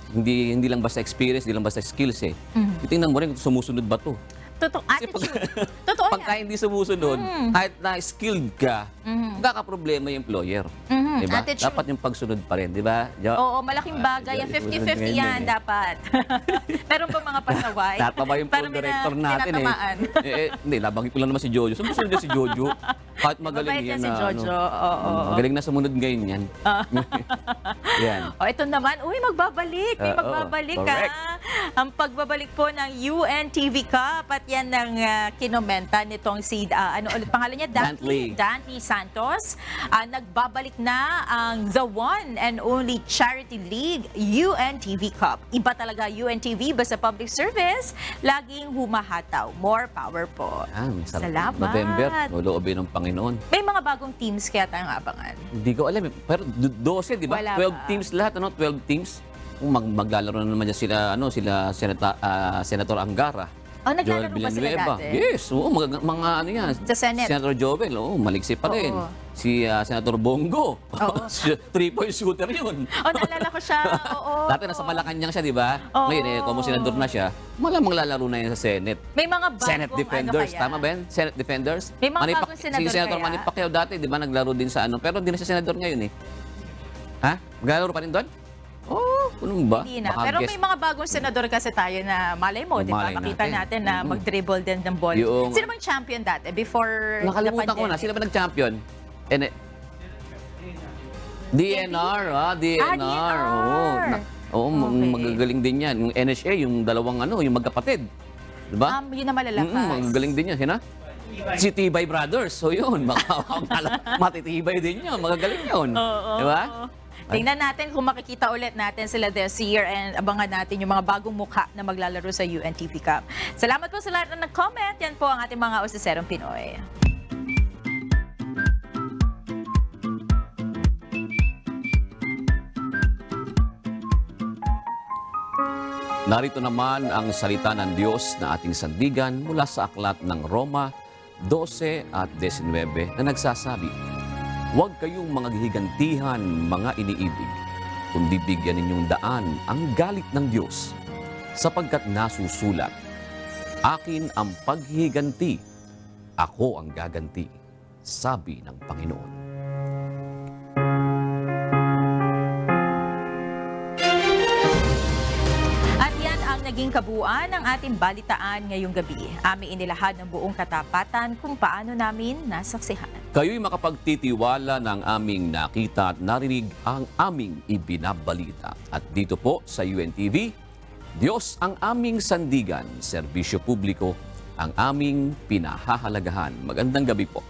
hindi lang basta experience, hindi lang basta skills eh. Titingnan mo rin kung sumusunod ba to. Totoo, attitude. Totoo Pagka hindi sumusunod, kahit na skilled ka, magkakaproblema yung employer. Diba? Attitude. Dapat yung pagsunod pa rin, di ba? Oo, malaking bagay. Yung 50-50 yan, dapat. Meron ba mga pasaway? Tatama yung Parang pro may director natin tinatamaan. Hindi, labangin ko lang naman si Jojo. Sumusunod niya si Jojo. Kahit magaling Mabait yan yan si Jojo. Oo. Magaling na sumunod ngayon yan. Yan. Ito naman, magbabalik. May magbabalik correct. Ang pagbabalik po ng UNTV Cup at yan ng kinomenta nitong si, ulit pangalan niya? Dantley Santos. Nagbabalik na ang the one and only charity league, UNTV Cup. Iba talaga UNTV, basta public service, laging humahataw. More power po. Salamat. November, loobin ng Panginoon. May mga bagong teams kaya tayong abangan. Hindi ko alam. Pero 12, di ba? Wala 12 ba? teams lahat, 12 teams. Maglalaro na naman sila Senator Angara. Naglalaro ba sila dati? Yes, mga yan. Sa Senate? Senator Jovel, maliksi pa rin. Si Senator Bongo, 3-point shooter yun. Naalala ko siya. Oo. Dati nasa Malacanang siya, di ba? Ngayon, kung senador na siya, malamang lalaro na yan sa Senate. May mga bagong Senate Defenders, tama ba yan? Senate Defenders? May mga bagong senador Si Senator kaya? Manny Pacquiao dati, di ba, naglaro din sa pero hindi na siya senador ngayon eh. Ha? Maglalaro pa rin doon? Ano ba? Hindi na. Baka Pero guess. may mga bagong senador kasi tayo na malay mo, di ba? Malay Makita natin na mag-dribble din ng ball. Yung- Sino bang champion dati before the Nakalimutan ko na. pandemic? Sila ba nag-champion? DNR, DNR. Oo, magagaling din yan. Yung NHA, yung dalawang yung magkapatid. Diba? Yun na malalakas. Magagaling din yan. Sina? Si Tibay Brothers. So yun, matitibay din yun. Magagaling yun. Diba? Tingnan natin kung makikita ulit natin sila this year and abangan natin yung mga bagong mukha na maglalaro sa UNTV Cup. Salamat po sa lahat na nag-comment. Yan po ang ating mga Usiserong Pinoy. Narito naman ang salita ng Diyos na ating sandigan mula sa aklat ng Roma 12 at 19 na nagsasabi, "Huwag kayong mga gihigantihan, mga iniibig, kundi bigyan ninyong daan ang galit ng Diyos, sapagkat nasusulat, akin ang paghihiganti, ako ang gaganti, sabi ng Panginoon." At yan ang naging kabuuan ng ating balitaan ngayong gabi. Aming inilahad ng buong katapatan kung paano namin nasaksihan. Kayo'y makapagtitiwala ng aming nakita at narinig ang aming ibinabalita. At dito po sa UNTV, Diyos ang aming sandigan, serbisyo publiko ang aming pinahahalagahan. Magandang gabi po.